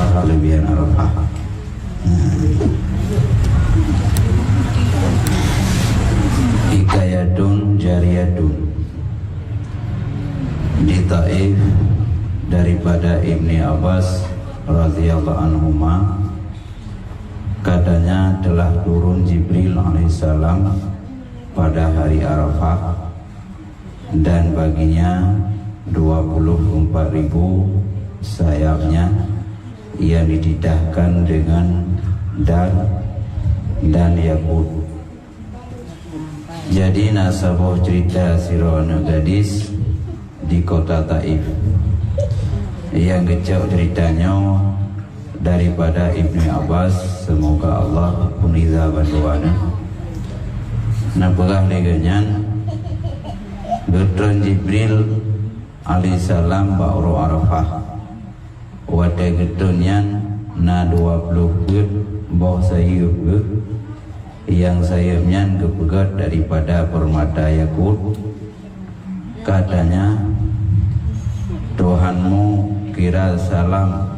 kelebihan Arafah. Hikayatun jariyatun di Taif daripada Ibni Abbas radhiyallahu anhuma, katanya telah turun Jibril alaihissalam pada hari Arafah dan baginya 24.000 sayapnya yang dididahkan dengan dan yakut. Jadi nasabah cerita sirona gadis di kota Taif. Yang kecil ceritanya daripada Ibnu Abbas, semoga Allah puniza bantuan. Napakah leganyan Getron Jibril alaihissalam ba'ru Arafah. Wate getronyan na 20 gut bawah sayup gut yang sayapnya kepegat daripada permata yakut. Katanya, Tuhanmu kira salam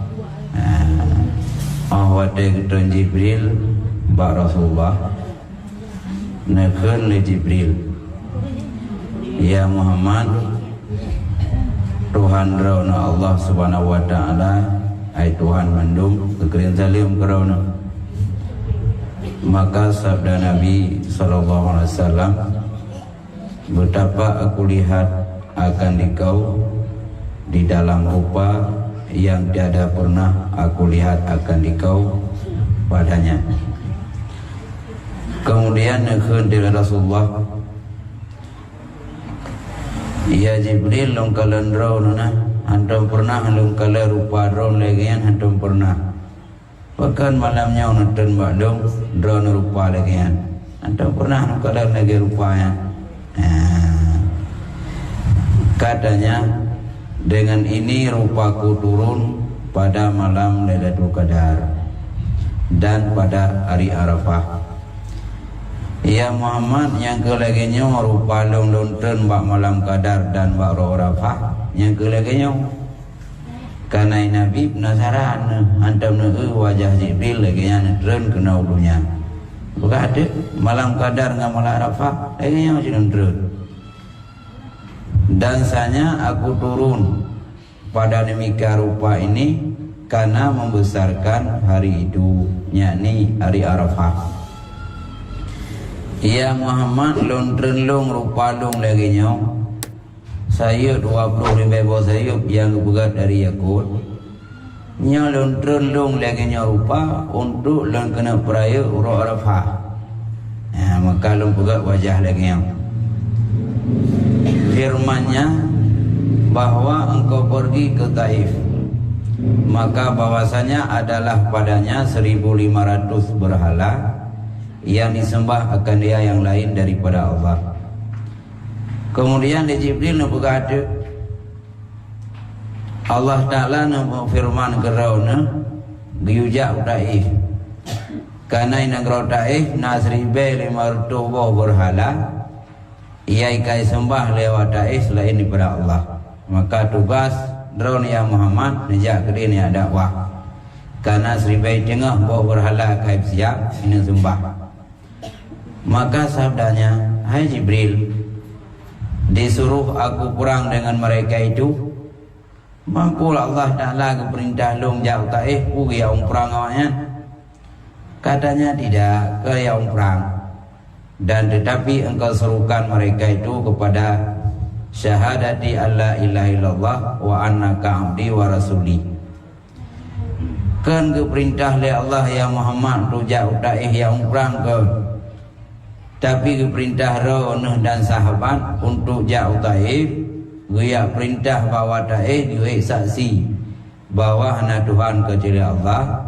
wate getron Jibril ba Rasulullah nekun le Jibril, ya Muhammad, Tuhan rauna Allah subhanahu wa ta'ala, ay Tuhan mandum kekirin salim kerauna. Maka sabda Nabi SAW, betapa aku lihat akan dikau di dalam rupa yang tiada pernah aku lihat akan dikau padanya. Kemudian nekun dari Rasulullah, ya Jibril longkalan rauna antum pernah longkala rupa raun lagian antum pernah. Bahkan malamnya nonton badung raun rupa lagian antum pernah longkala lagi rupanya. Katanya, dengan ini rupaku turun pada malam Lailatul Qadar dan pada hari Arafah. Ya Muhammad, yang kelaginya rupa lonton bak malam Qadar dan bak Arafah, yang kelaginya karena Nabi penasaran antam wajah Jibril lagi yang nentren kena ulunya. Bukan ada malam Qadar dengan malam Arafah lagi yang masih nentren. Dan sanya aku turun pada demikian rupa ini karena membesarkan hari itu, yakni hari Arafah. Ya Muhammad, lontren long rupa long lagi nyaw saya 20 ribu sayup yang kebegat dari yakut nyaw lontren long lagi nyaw rupa untuk long kena peraya urut Arafah. Maka long pegat wajah lagi nyaw. Firmannya bahwa engkau pergi ke Taif, maka bahwasanya adalah padanya 1.500 berhala yang disembah akan dia yang lain daripada Allah. Kemudian di Jibril nak berkata, Allah Ta'ala nak firman kerauna diujak Taif, karena ina kerau Taif na 1.500 berhala ia ikai sembah lewat Taif selain daripada Allah. Maka tugas drone ya Muhammad nejak ke dia dakwah, karena 1.000 tengah bawa berhala kaib siap ini sembah. Maka sabdanya, hai Jibril, disuruh aku perang dengan mereka itu. Mampu Allah Ta'ala ke perintah long jauh Taif pergi yang perang awaknya. Katanya tidak, ke yang perang. Dan tetapi engkau serukan mereka itu kepada syahadati alla ilaha illallah wa annaka abdi wa rasuli. Kan ke perintah oleh Allah ya Muhammad rujak Taif yang perang ke. Tapi ke perintah Raunah dan sahabat untuk jauh Taif, dia perintah bawa Taif dia saksi bahwa hanya Tuhan kecuali Allah,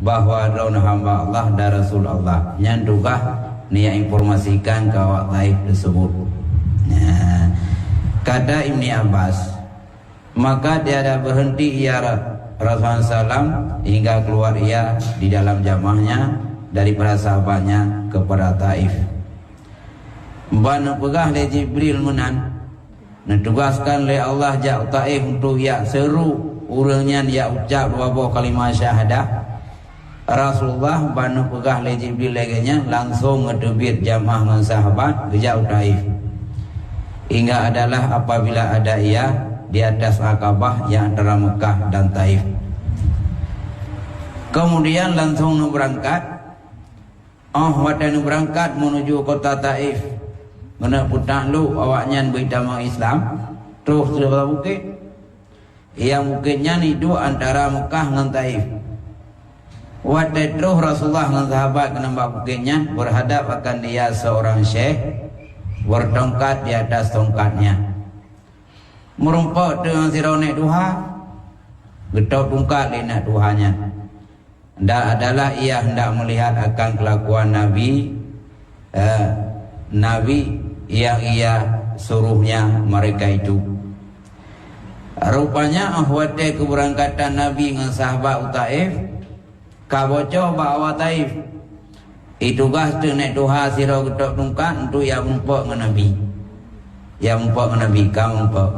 bahwa Raunah hamba Allah dan Rasul Allah. Yang tugas ni informasikan ke awak Taif tersebut. Kata Ibni Abbas, maka tiada berhenti ia Rasulullah SAW hingga keluar ia di dalam jamahnya daripada sahabatnya kepada Taif. Bana pegah le Jibril menan, ditugaskan oleh Allah jauh Taif untuk ia seru urangnya dia ucap dua buah kalimat syahadah, Rasulullah banu pegah le Jibril legenya langsung ngedebit jamaah dengan sahabat gejauh Taif. Hingga adalah apabila ada ia di atas Akabah yang antara Mekah dan Taif. Kemudian langsung berangkat. Waktu berangkat menuju kota Taif. Kena putar lu awaknya beritamu Islam. Terus sudah bukit. Yang bukitnya itu antara Mekah dengan Taif. Waktu terus Rasulullah dengan sahabat kena bukitnya berhadap akan dia seorang syekh bertongkat di atas tongkatnya. Merumpak dengan sironek duha, getok tongkat di nak duhanya. Dan adalah ia hendak melihat akan kelakuan Nabi, Nabi yang ia suruhnya mereka itu. Rupanya ahwate keberangkatan Nabi dengan sahabat Taif, kabocoh bawa Taif. Itu gas tu naik duha sirau getok tongkat untuk yang mempak dengan Nabi. Yang mempak dengan Nabi, kamu mempak.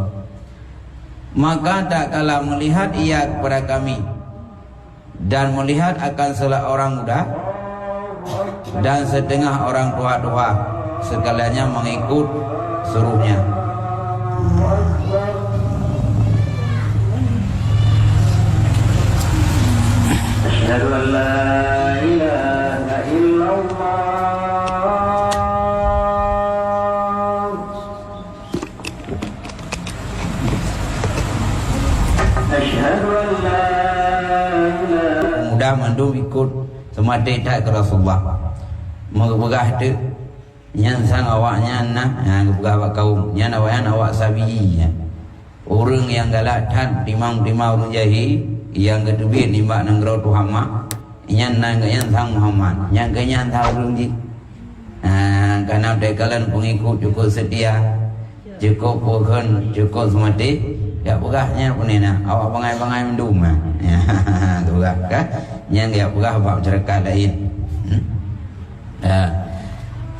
Maka tak kalah melihat ia kepada kami dan melihat akan seorang muda dan setengah orang tua-tua sekaliannya mengikut suruhnya. Asyhadu an la ilaha illallah. Asyhadu an la mudah mandum ikut semati tak ke Rasulullah. Megah tu nyan sang awaknya nah begah awak kaum nyan awak sabi orang yang galak tan timang-timang urang jahi yang kedubit nimbak nang grau tu hama nyan nang nyan sang Muhammad nyan ke nyan tahu urang ji karena dekalan pengikut cukup setia cukup pohon cukup semati ya pegahnya punena awak bangai-bangai mendum tu kan yang dia pegah bab masyarakat lain.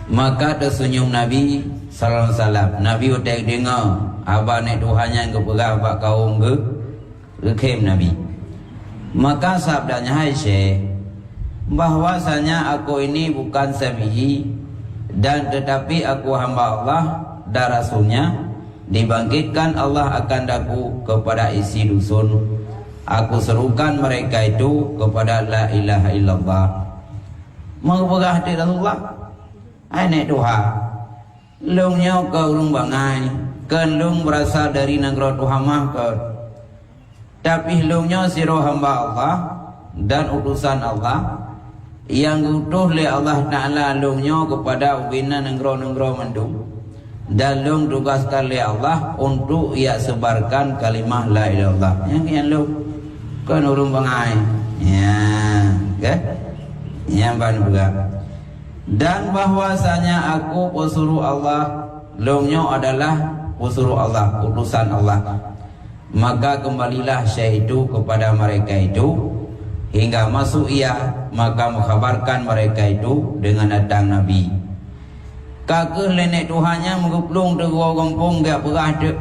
Maka tersenyum Nabi sallallahu alaihi wasallam. Nabi utek dengar abah nek Tuhannya ke pegah bab kaum ke kem Nabi. Maka sabdanya hai Syekh, bahwasanya aku ini bukan sabihi dan tetapi aku hamba Allah dan Rasulnya, dibangkitkan Allah akan daku kepada isi dusun. Aku serukan mereka itu kepada la ilaha illallah. Mengubah hati Rasulullah. Anak duha. Lungnya ke ulung bangai. Kan lung berasal dari negara Tuhan mahkot. Tapi lungnya siroh hamba Allah dan utusan Allah yang diutus oleh Allah Ta'ala lungnya kepada ubina negara-negara mendung. Dan lung tugaskan oleh Allah untuk ia sebarkan kalimah la ilaha illallah. Yang lung kan urung bangai ya kan yang ban juga. Dan bahwasanya aku pesuruh Allah, longnya adalah pesuruh Allah, utusan Allah. Maka kembalilah Syekh itu kepada mereka itu hingga masuk ia, maka mengkhabarkan mereka itu dengan datang Nabi. Kakek nenek Tuhannya menguplung ke gua kampung gak pegah dek.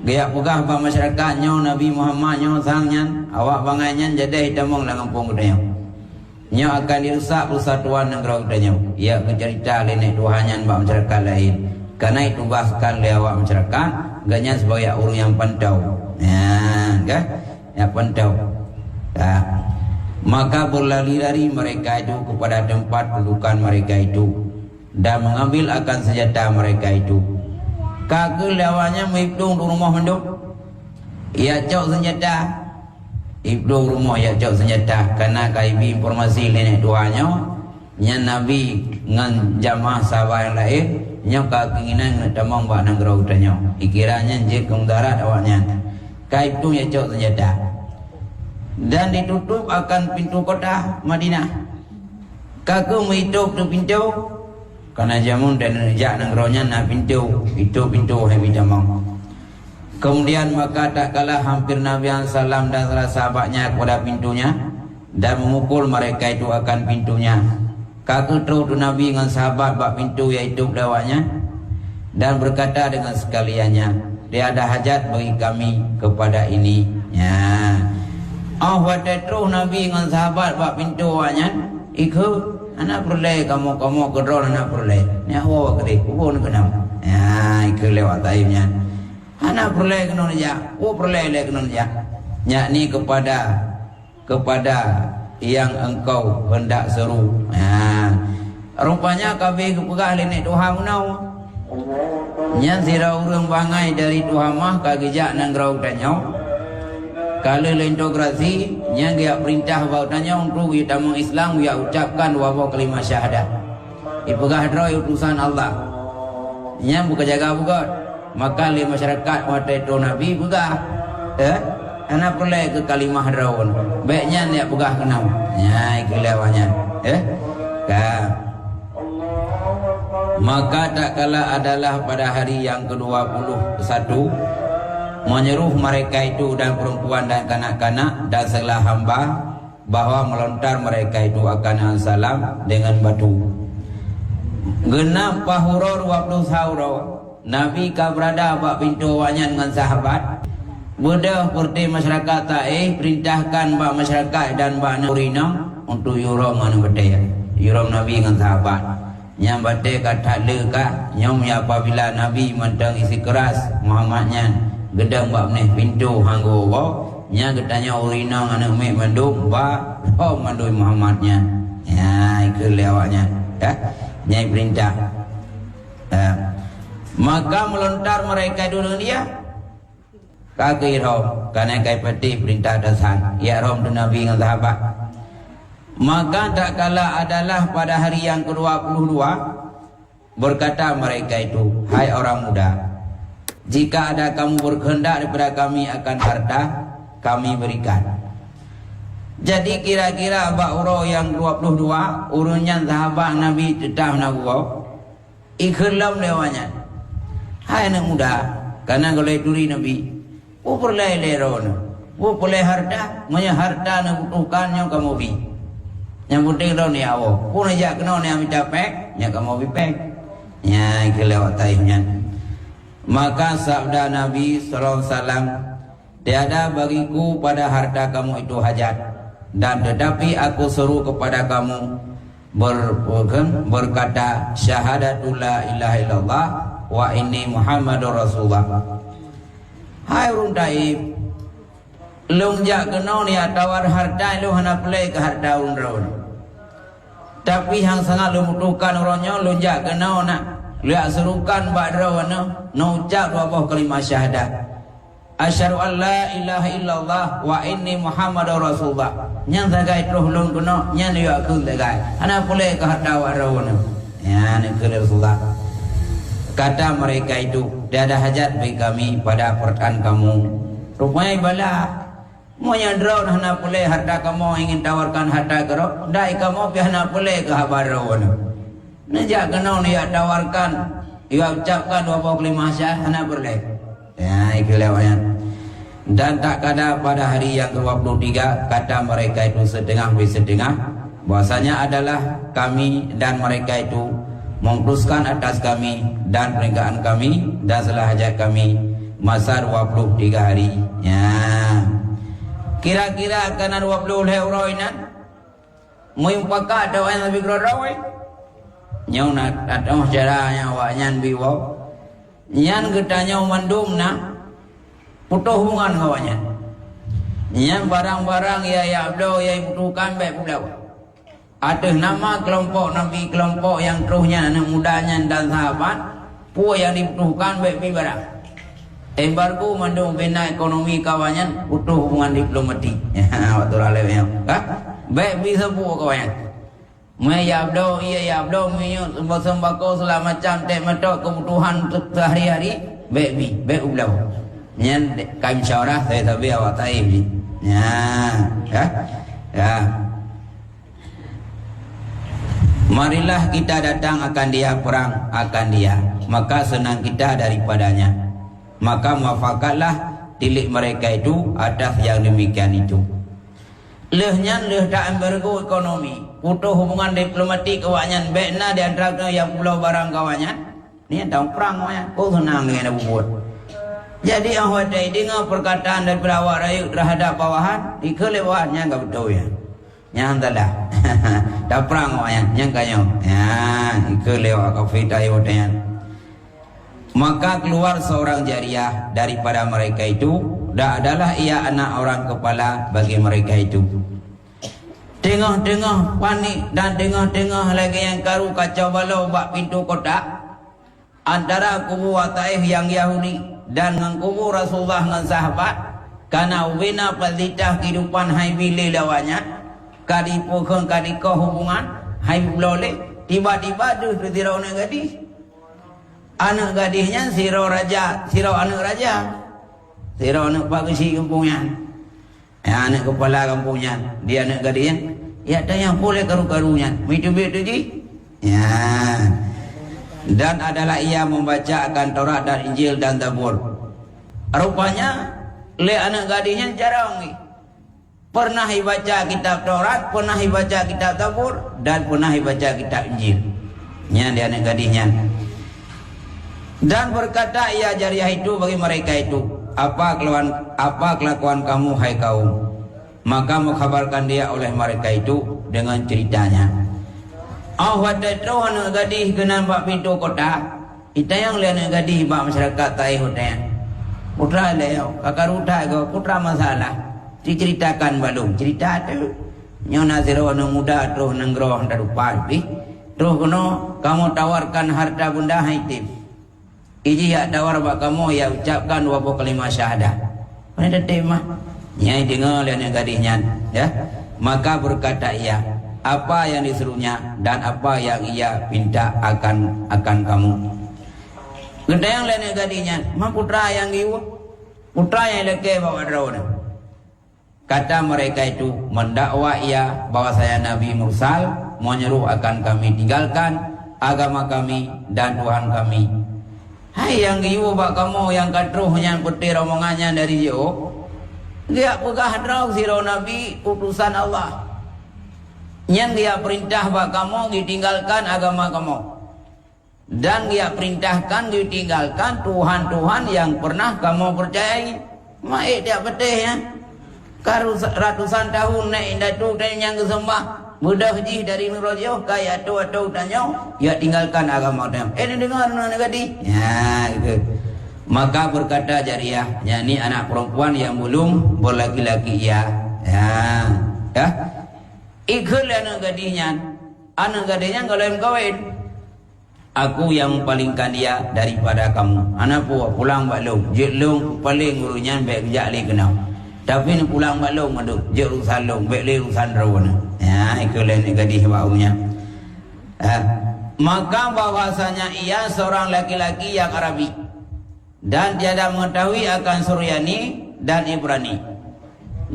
Gak pegah ba masyarakatnya Nabi Muhammadnya sangnya awak bangainya jadi hitamong dalam kampung gedenya. Nya akan dirusak persatuan negara gedenya. Ia bercerita nenek Tuhannya ba masyarakat lain. Karena itu bahkan oleh awak masyarakat gaknya sebagai orang yang pantau. Ya, kan? Ya pantau. Ya. Maka berlari-lari mereka itu kepada tempat dudukan mereka itu dan mengambil akan senjata mereka itu. Kakek lawannya menghitung rumah menduk. Ia cok senjata. Hitung rumah ia cok senjata. Karena kaibi informasi nenek tuanya, nya Nabi dengan jamaah sahabat yang lain, nya keinginan nak tamang ba nang gerau tanya. Ikiranya je ke darat awaknya. Kaitung ia cok senjata. Dan ditutup akan pintu kota Madinah. Kakek menghitung tu pintu. Karena jamun dan nejak negronya nak pintu habis jamang. Kemudian maka tak kalah hampir Nabi SAW dan salah sahabatnya kepada pintunya dan memukul mereka itu akan pintunya. Kakek terus Nabi dengan sahabat bak pintu iaitu lawaknya dan berkata dengan sekaliannya, tiada hajat bagi kami kepada ini Ya. Oh waktu terus Nabi dengan sahabat bak pintu awaknya ikut anak perlai kamu kedol anak perlai ni awak kedi ubun kenam ya ikut lewat taimnya anak perlai kena aja perlai le kena aja yakni kepada yang engkau hendak seru ya rupanya kabeh kepegah lenek Tuhan menau nya sira urang bangai dari Tuhan mah kagejak nang grau tanyau kalau integrasi yang dia perintah bautanya untuk kita mengislam dia ucapkan dua kalimat syahadat ipegah droi utusan Allah yang buka jaga buka maka li masyarakat waktu itu Nabi pegah anak perlai ke kalimah draun baiknya dia pegah kenal ya ikilawanya maka tak kala adalah pada hari yang ke-21 menyeruh mereka itu dan perempuan dan kanak-kanak dan segala hamba bahwa melontar mereka itu akan salam dengan batu. Genap pahuror 20 sahuro Nabi ka berada bak pintu awaknya dengan sahabat. Bedah perti masyarakat ta'i perintahkan bak masyarakat dan bak nurina untuk yurom anu bedaya. Yurom Nabi dengan sahabat. Yang badai kata leka nyom ya apabila Nabi mentang isi keras Muhammadnya gedang bak meneh pintu hanggo wa nya getanya urina anak mek mandung ba mandui Muhammadnya ya ikut lewatnya ya nyai perintah maka melontar mereka dulu dia kaki rom karena kai peti perintah dasan ya rom tu Nabi dengan sahabat maka tak kala adalah pada hari yang ke-22 berkata mereka itu hai orang muda jika ada kamu berkehendak daripada kami akan harta kami berikan. Jadi kira-kira abak uro yang 22 urunnya sahabat Nabi tetap nabuwa ikhlam lewanya. Hai anak muda karena kalau duri Nabi perlai leron perlai harta manya harta nak butuhkannya kamu bi yang penting dah ni awak pun aja kena ni ambil capek nya kamu bipek nya ikhlam taihnya. Maka sabda Nabi sallallahu alaihi wasallam tiada bagiku pada harta kamu itu hajat dan tetapi aku seru kepada kamu berkata syahadatu la ilaha illallah wa inni Muhammadur Rasulullah. Hai urang taib lung jak kena ni tawar harta lu hana play ke harta urang tapi yang sangat lu butuhkan orangnya lu jak kena nak lihat serukan badrawana no ucap dua kalimat syahadat asyhadu an la ilaha illallah wa inni Muhammadur Rasulullah nyang sagai terus lung kena nyang dia aku sagai ana boleh ke harta badrawana ya ni ke Rasulullah kata mereka itu tiada hajat bagi kami pada perkataan kamu rupanya bala mau nyandra hana boleh harta kamu ingin tawarkan harta kero dai kamu pi hana boleh ke badrawana nejak kena ni tawarkan ia ucapkan 25 syahadat hana boleh ya ikilawanya dan tak kada pada hari yang ke-23 kata mereka itu setengah bahwasanya adalah kami dan mereka itu menguruskan atas kami dan perenggaan kami dan salah hajat kami masa 23 hari ya kira-kira akan 20 euro ini muimpaka ada yang lebih gerawai nyau nak atau caranya awaknya biwa nyan getanya mandum na putus hubungan kawannya nyan barang-barang ya abdo ya butuhkan baik pula ada nama kelompok Nabi kelompok yang terusnya anak mudanya dan sahabat pu yang dibutuhkan baik barang embargo mandum bina ekonomi kawannya butuh hubungan diplomatik waktu lalainya baik bisa pu kawannya Maya abdo, iya abdo, minyak sembako segala macam tek metok kebutuhan sehari-hari, baik ulau. Nyan kami syarah saya tahu awak taib ni. Ya. Marilah kita datang akan dia perang akan dia, maka senang kita daripadanya. Maka muafakanlah tilik mereka itu atas yang demikian itu. Lehnya tak embargo ekonomi, putus hubungan diplomatik kawannya, bekna di antara yang pulau barang kawannya, ni tahu perang kawannya, kau senang dengan Abu Buat. Jadi awak dengar perkataan daripada awak rayu terhadap bawahan, ikut bawahannya enggak betul ya. Yang entahlah. Dah perang awaknya, yang kayo. Ya, ikut lewat kafe tayo tayan. Maka keluar seorang jariah daripada mereka itu, dah adalah ia anak orang kepala bagi mereka itu. Tengah-tengah panik dan tengah-tengah lagi yang karu kacau balau bak pintu kotak antara kubu Taif yang Yahudi dan dengan kubu Rasulullah dengan sahabat, karena ubina pazitah kehidupan hai bile lawannya kadipukang kadikoh hubungan hai blole tiba-tiba tu dirau anak gadis, anak gadisnya sirau raja, sirau anak raja, sirau anak pak kesi kampungnya, anak kepala kampungnya, dia anak gadisnya, ya tanya boleh karu-karunya mitu-mitu ji ya. Dan adalah ia membaca akan Taurat dan Injil dan Zabur. Rupanya le anak gadisnya jarang ni pernah baca kitab Taurat, pernah baca kitab Zabur, dan pernah baca kitab Injil. Nya dia anak gadisnya. Dan berkata ia jariah itu bagi mereka itu, apa kelakuan kamu hai kaum? Maka mengkhabarkan dia oleh mereka itu dengan ceritanya. Awak tahu anak gadis kena bak pintu kota. Kita yang lihat anak gadis bak masyarakat Taif hotel. Putra leo, kakak ruta go putra masalah. Diceritakan balung cerita tu. Nyona zero anak muda terus nenggroh hendak lupa lebih. Terus kono kamu tawarkan harta benda haitim. Iji ya tawar bak kamu ya ucapkan 20 kalimat syahadah. Mana tema? Nyai dengar lihat anak gadisnya, ya. Maka berkata ia, apa yang disuruhnya dan apa yang ia minta akan kamu. Kita yang lain gadisnya, mah putra yang iu, putra yang leke bawa drone. Kata mereka itu mendakwa ia bahwa saya Nabi Mursal, menyeru akan kami tinggalkan agama kami dan Tuhan kami. Hai yang iu bak kamu yang katruhnya petir omongannya dari yo, dia pegah drau siro Nabi utusan Allah. Yang dia perintah bak kamu ditinggalkan agama kamu, dan dia perintahkan ditinggalkan Tuhan-Tuhan yang pernah kamu percayai. Maik dia betih ya, karu ratusan tahun naik datu dan yang kesembah mudah jih dari nurajauh kaya atau tanya ya tinggalkan agama dia. Ini dengar anak gadis ya itu. Maka berkata jariah, yakni anak perempuan yang belum berlaki-laki ya ikut anak gadisnya kalau yang kawin, aku yang palingkan dia daripada kamu. Anak pulang balong, jelung paling gurunya baik jali kenal. Tapi ni pulang balong madu, jelung salong, baik le urusan rawana. Ya, ikut anak gadis baunya. Maka bahwasanya ia seorang laki-laki yang Arabi dan tiada mengetahui akan Suryani dan Ibrani.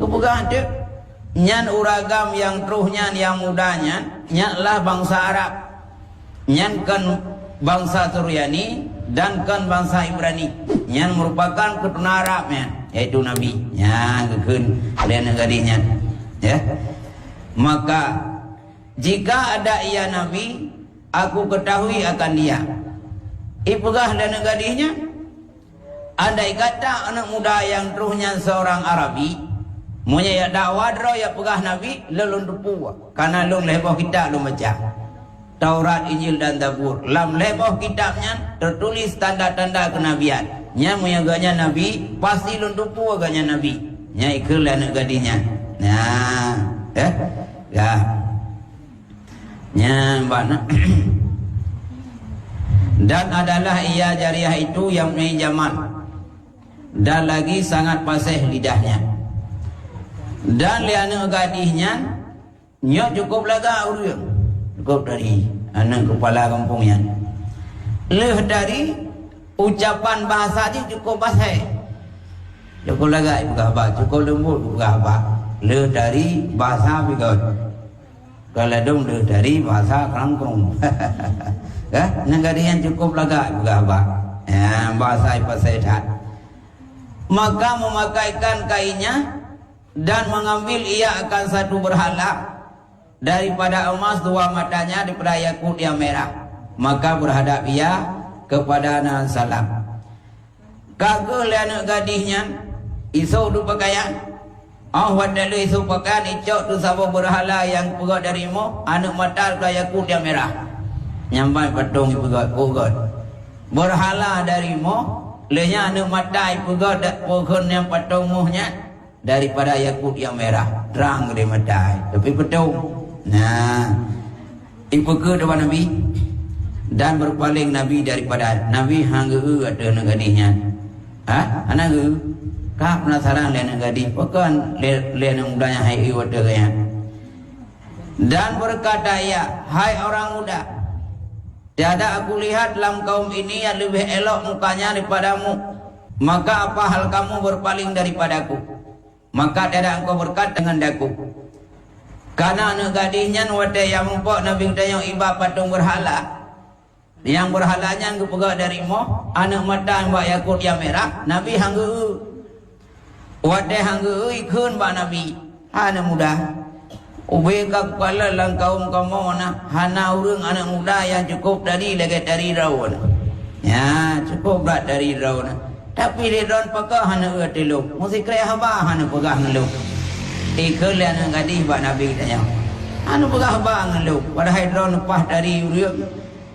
Kebukaan tu. Nyan uragam yang truhnya yang mudanya nyanlah bangsa Arab, nyan kan bangsa Suryani dan kan bangsa Ibrani. Nyan merupakan keturunan Arab yaitu Nabi. Ya kekun dan gadisnya. Ya. Maka jika ada ia Nabi, aku ketahui akan dia. Ipegah dan gadisnya. Andai kata anak muda yang truhnya seorang Arabi, munya ya dakwah dro ya pegah Nabi lelun dupu karena lung leboh kitab lung baca Taurat, Injil dan Zabur. Lam leboh kitabnya tertulis tanda-tanda kenabian. Nya munya ganya Nabi pasti lung dupu ganya Nabi. Nya ikul anak gadisnya. Nah, ya. Nya bana. Dan adalah ia jariah itu yang punya jamal dan lagi sangat fasih lidahnya. Dan liana gadisnya nya cukup laga urang, cukup dari anak kepala kampungnya. Leh dari ucapan bahasa dia cukup fasih, cukup laga juga cukup lembut juga leh dari bahasa bigot. Kalau dong leh dari bahasa kerangkung, negara yang cukup laga juga bahasa fasih dah. Maka memakaikan kainnya dan mengambil ia akan satu berhala daripada emas 2 matanya daripada yakut yang merah. Maka berhadap ia kepada Nabi Salam. kagak le anak gadisnya isu du pakaian wadah le isu pakaian icok tu sabo berhala yang pegat darimu anak matal kaya kuda merah nyampai patung pegat berhala darimu lenya anak matai pegat pohon yang patung muhnya daripada yakut yang merah terang dia matai tapi patung nah ibu ke depan Nabi dan berpaling Nabi daripada Nabi hangga ada negadihnya anak kah penasaran le negadih pakan le mudanya hai ada ya dan berkata ya hai orang muda tiada aku lihat dalam kaum ini yang lebih elok mukanya daripadamu. Maka apa hal kamu berpaling daripadaku? Maka tiada engkau berkat dengan daku. Karena anak gadisnya wate yang mumpuk Nabi tayang iba patung berhala. Yang berhalanya engkau pegak darimu. Anak mata mbak yakut yang merah. Nabi hanggu. Wate hanggu ikun mbak Nabi. Anak muda. Ubi kepala lang kaum kamu na hana urang anak muda yang cukup dari lagi dari rawan. Ya cukup berat dari rawan. Tapi di rawan pakah hana utiluk. Mesti kaya haba hana pegah ngeluk. Ikut anak gadis bak Nabi tanya. Hana pegah haba ngeluk. Padahal rawan lepas dari urang.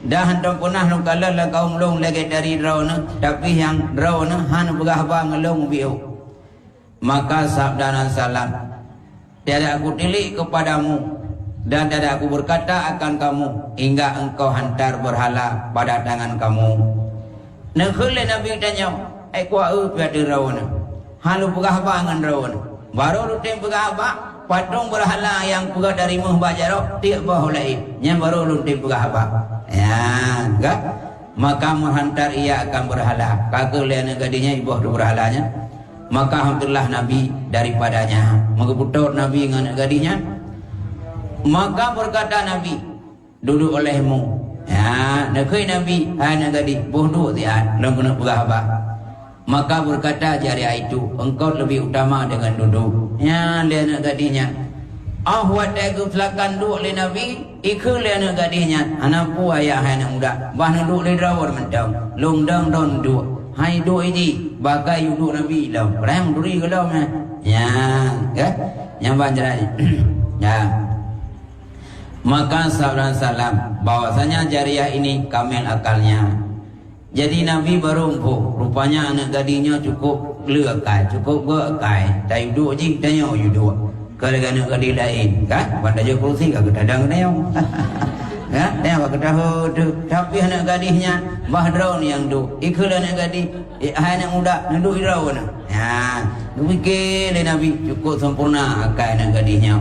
Dah hendak punah lu kala lang kaum long lagi dari rawan. Tapi yang rawan hana pegah haba ngeluk biu. Maka sabda dan salam. Tiada aku tilik kepadamu dan tiada aku berkata akan kamu hingga engkau hantar berhala pada tangan kamu. Nekhule Nabi tanya, kuah piada rawan. Halu pegah bangan rawan. Baru rutin pegah apa? Patung berhala yang pegah dari muhbah jarok tiap bahulai. Yang baru rutin pegah apa? Ya, enggak? Maka menghantar ia akan berhala. Kagak lihat gadinya ibuh tu berhalanya. Maka alhamdulillah Nabi daripadanya mengeputur Nabi dengan gadisnya. Maka berkata Nabi duduk olehmu ya nakui Nabi anak gadis bodoh tiad dalam kena pegah apa. Maka berkata jari itu engkau lebih utama dengan duduk ya lihat anak gadisnya. Ahwat aku silakan duduk oleh Nabi ikut lihat anak gadisnya anak pu ayah anak muda bah duduk oleh drawar mentang longdang don duduk. Hai do ini bagai yudu Nabi lam rem duri kalau mah ya yang banjir ya maka sabda salam bahwasanya jariah ini kamil akalnya jadi Nabi baru empuk rupanya anak gadisnya cukup lekai cukup bekai tak yudu je tanya yudu kalau anak gadis lain kan pada je kursi kagak kadang neong ya, dia apa ketahu tu. Tapi anak gadisnya bahdraun yang tu. Ikut anak gadis, anak muda nanduk iraun. Ya, tu fikir Nabi cukup sempurna akal anak gadisnya.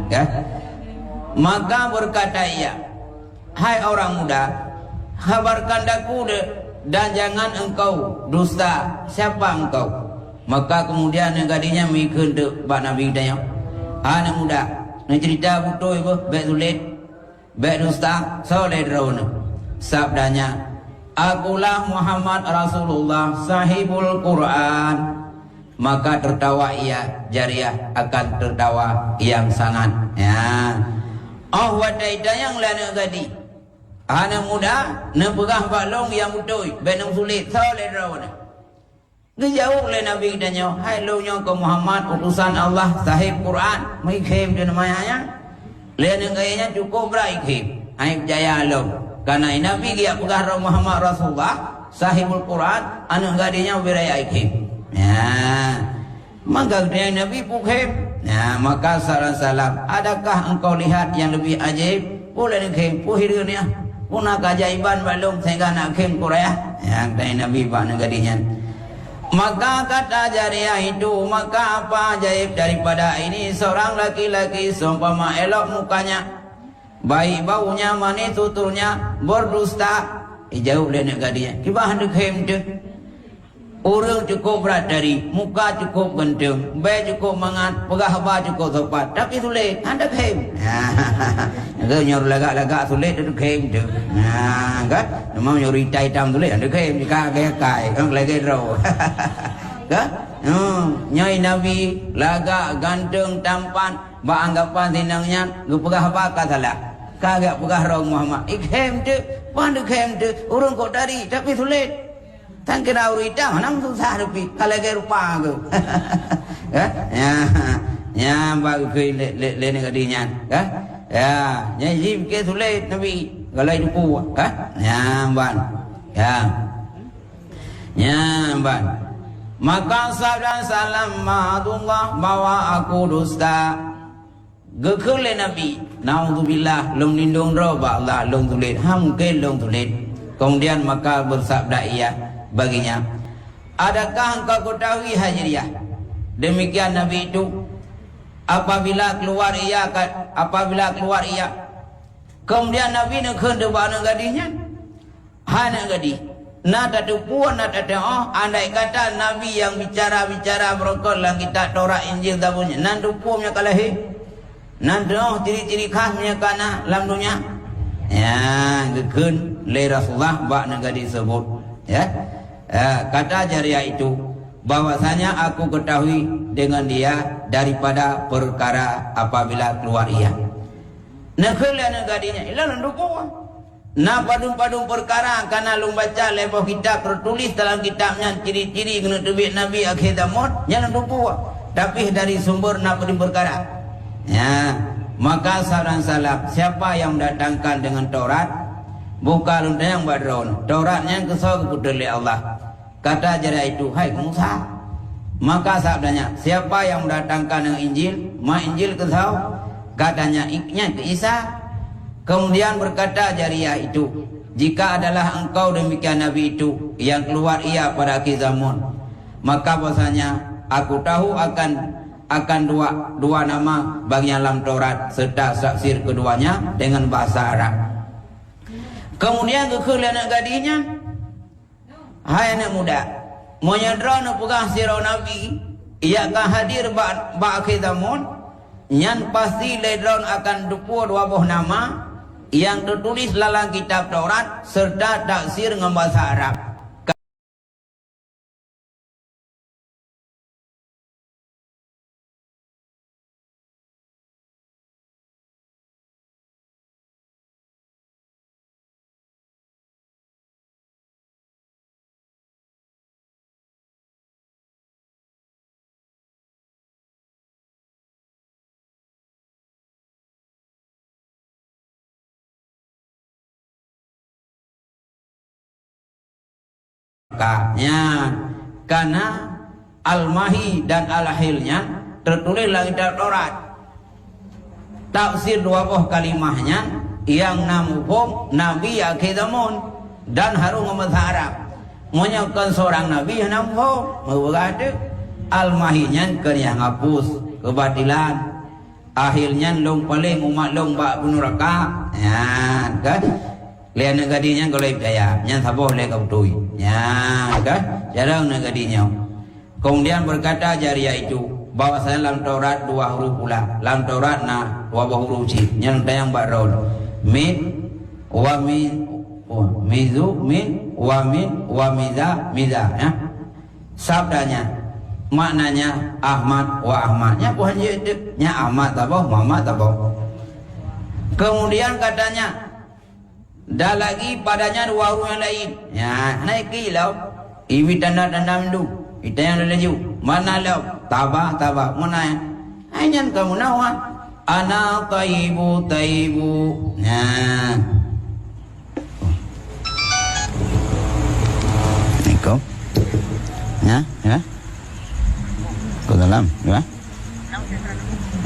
Ya. Maka berkata ia, hai orang muda, kabarkan daku dan jangan engkau dusta. Siapa engkau? Maka kemudian anak gadisnya mikir tu bak Nabi tanya, anak muda, nak cerita betul ibu, baik sulit. Baik dusta soleh raun sabdanya akulah Muhammad Rasulullah sahibul Quran maka tertawa ia jariah akan tertawa yang sangat ya wadai dayang lana gadi anak muda nepegah balong yang betul benang sulit soleh raun ngejauh le Nabi tanya hai lo nya ke Muhammad utusan Allah sahib Quran mai khem dia namanya lihat gayanya cukup berakhir aib jaya lo karena Nabi dia pegah Muhammad Rasulullah sahibul Quran anak gadisnya beraya akhir ya maka dia Nabi pukhim ya maka salam adakah engkau lihat yang lebih ajaib boleh dikhim puhirnya punah keajaiban balong sehingga nak khim Qurayah ya dari Nabi pak gadisnya. Maka kata jariah itu maka apa ajaib daripada ini seorang laki-laki seumpama elok mukanya baik baunya manis tuturnya berdusta jauh dari gadisnya kibah hendak hem tu orang cukup berat dari muka cukup ganteng baik cukup mangat pegah apa cukup sopan tapi sulit hendak hem itu nyor lagak-lagak sulit hendak hem tu kan memang nyori hitam sulit hendak hem jika kai kan lagi raw kan nyai Nabi lagak ganteng tampan beranggapan senangnya lu pegah apa salah kagak pegah raw Muhammad ikhem tu panduk hem tu orang kok dari tapi sulit Tan kira urita manang susah rupi kalau ke rupa ke. Ya bagi ke le negadinya kan. Ya nyajim ke sulit nabi galai duku kan. Ya ban. Ya ban. Maka sabda salam madullah bawa aku dusta. Gekule nabi. Naudzubillah long lindung roba Allah long tulit ham ke long tulit. Kemudian maka bersabda ia baginya, adakah engkau ketahui Hajriah? Demikian Nabi itu apabila keluar ia kemudian Nabi nak hendak bana gadisnya hana gadis nada tu puan nada teo andai kata Nabi yang bicara berokol lah kita Taurat Injil tabunya nan tu punya kalahi nan tu ciri-ciri khasnya kana lam dunia ya gekun le Rasulullah bak negadi sebut ya. Kata Jariah itu bahwasanya aku ketahui dengan dia daripada perkara apabila keluar ia. Nakala negadinya ilan nduko. Na padung perkara karena lum baca lepoh kitab tertulis dalam kitabnya ciri-ciri kena tebik Nabi akhir zaman jangan nduko. Tapi dari sumber na padung perkara. Ya, maka saran salam siapa yang mendatangkan dengan Taurat bukan yang badron Tauratnya yang kesal kepada Allah. Kata Jariah itu, hai Musa. Maka sabdanya, siapa yang mendatangkan dengan Injil? Injil kesal. Katanya iknya ke Isa. Kemudian berkata Jariah itu, jika adalah engkau demikian Nabi itu yang keluar ia pada akhir zaman, maka bahasanya aku tahu akan dua nama bagi dalam Taurat serta saksir keduanya dengan bahasa Arab. Kemudian kekelian gadisnya, hai anak muda, menyedera nak pegang sirau Nabi, ia akan hadir akhir zaman, yang pasti ledron akan dupur dua buah nama yang tertulis dalam kitab Taurat serta taksir dengan bahasa Arab. Karena Al-Mahi dan Al-Hilnya tertulis dalam kitab Taurat. Tafsir dua buah kalimahnya yang namuhum Nabi akhir zaman dan harus bahasa Arab. Menyebutkan seorang Nabi yang namuhum berkata Al-Mahinya kan yang hapus kebatilan, akhirnya long paling umat long bak penuraka. Ya kan? Lihat negadinya kalau percaya, yang sabar lihat kau tuh, ya kan? Jarang negadinya. Kemudian berkata Jariah itu, bahwa saya dalam Taurat dua huruf pula, dalam Taurat dua huruf cip, yang tayang baron, min, wa min, mizu, min, wa miza, ya. Sabdanya, maknanya Ahmad wa Ahmadnya bukan nya Ahmad tabah, Muhammad tabah. Kemudian katanya. Dah lagi padanya dua huruf yang lain. Ya, naik kilau. Iwi tanda-tanda mendu. Kita yang lelaju. Mana lau? Tabah. Mana ya? Hanya kamu nawan. Ana taibu. Nah. Ikut. Ya. Kau dalam, ya?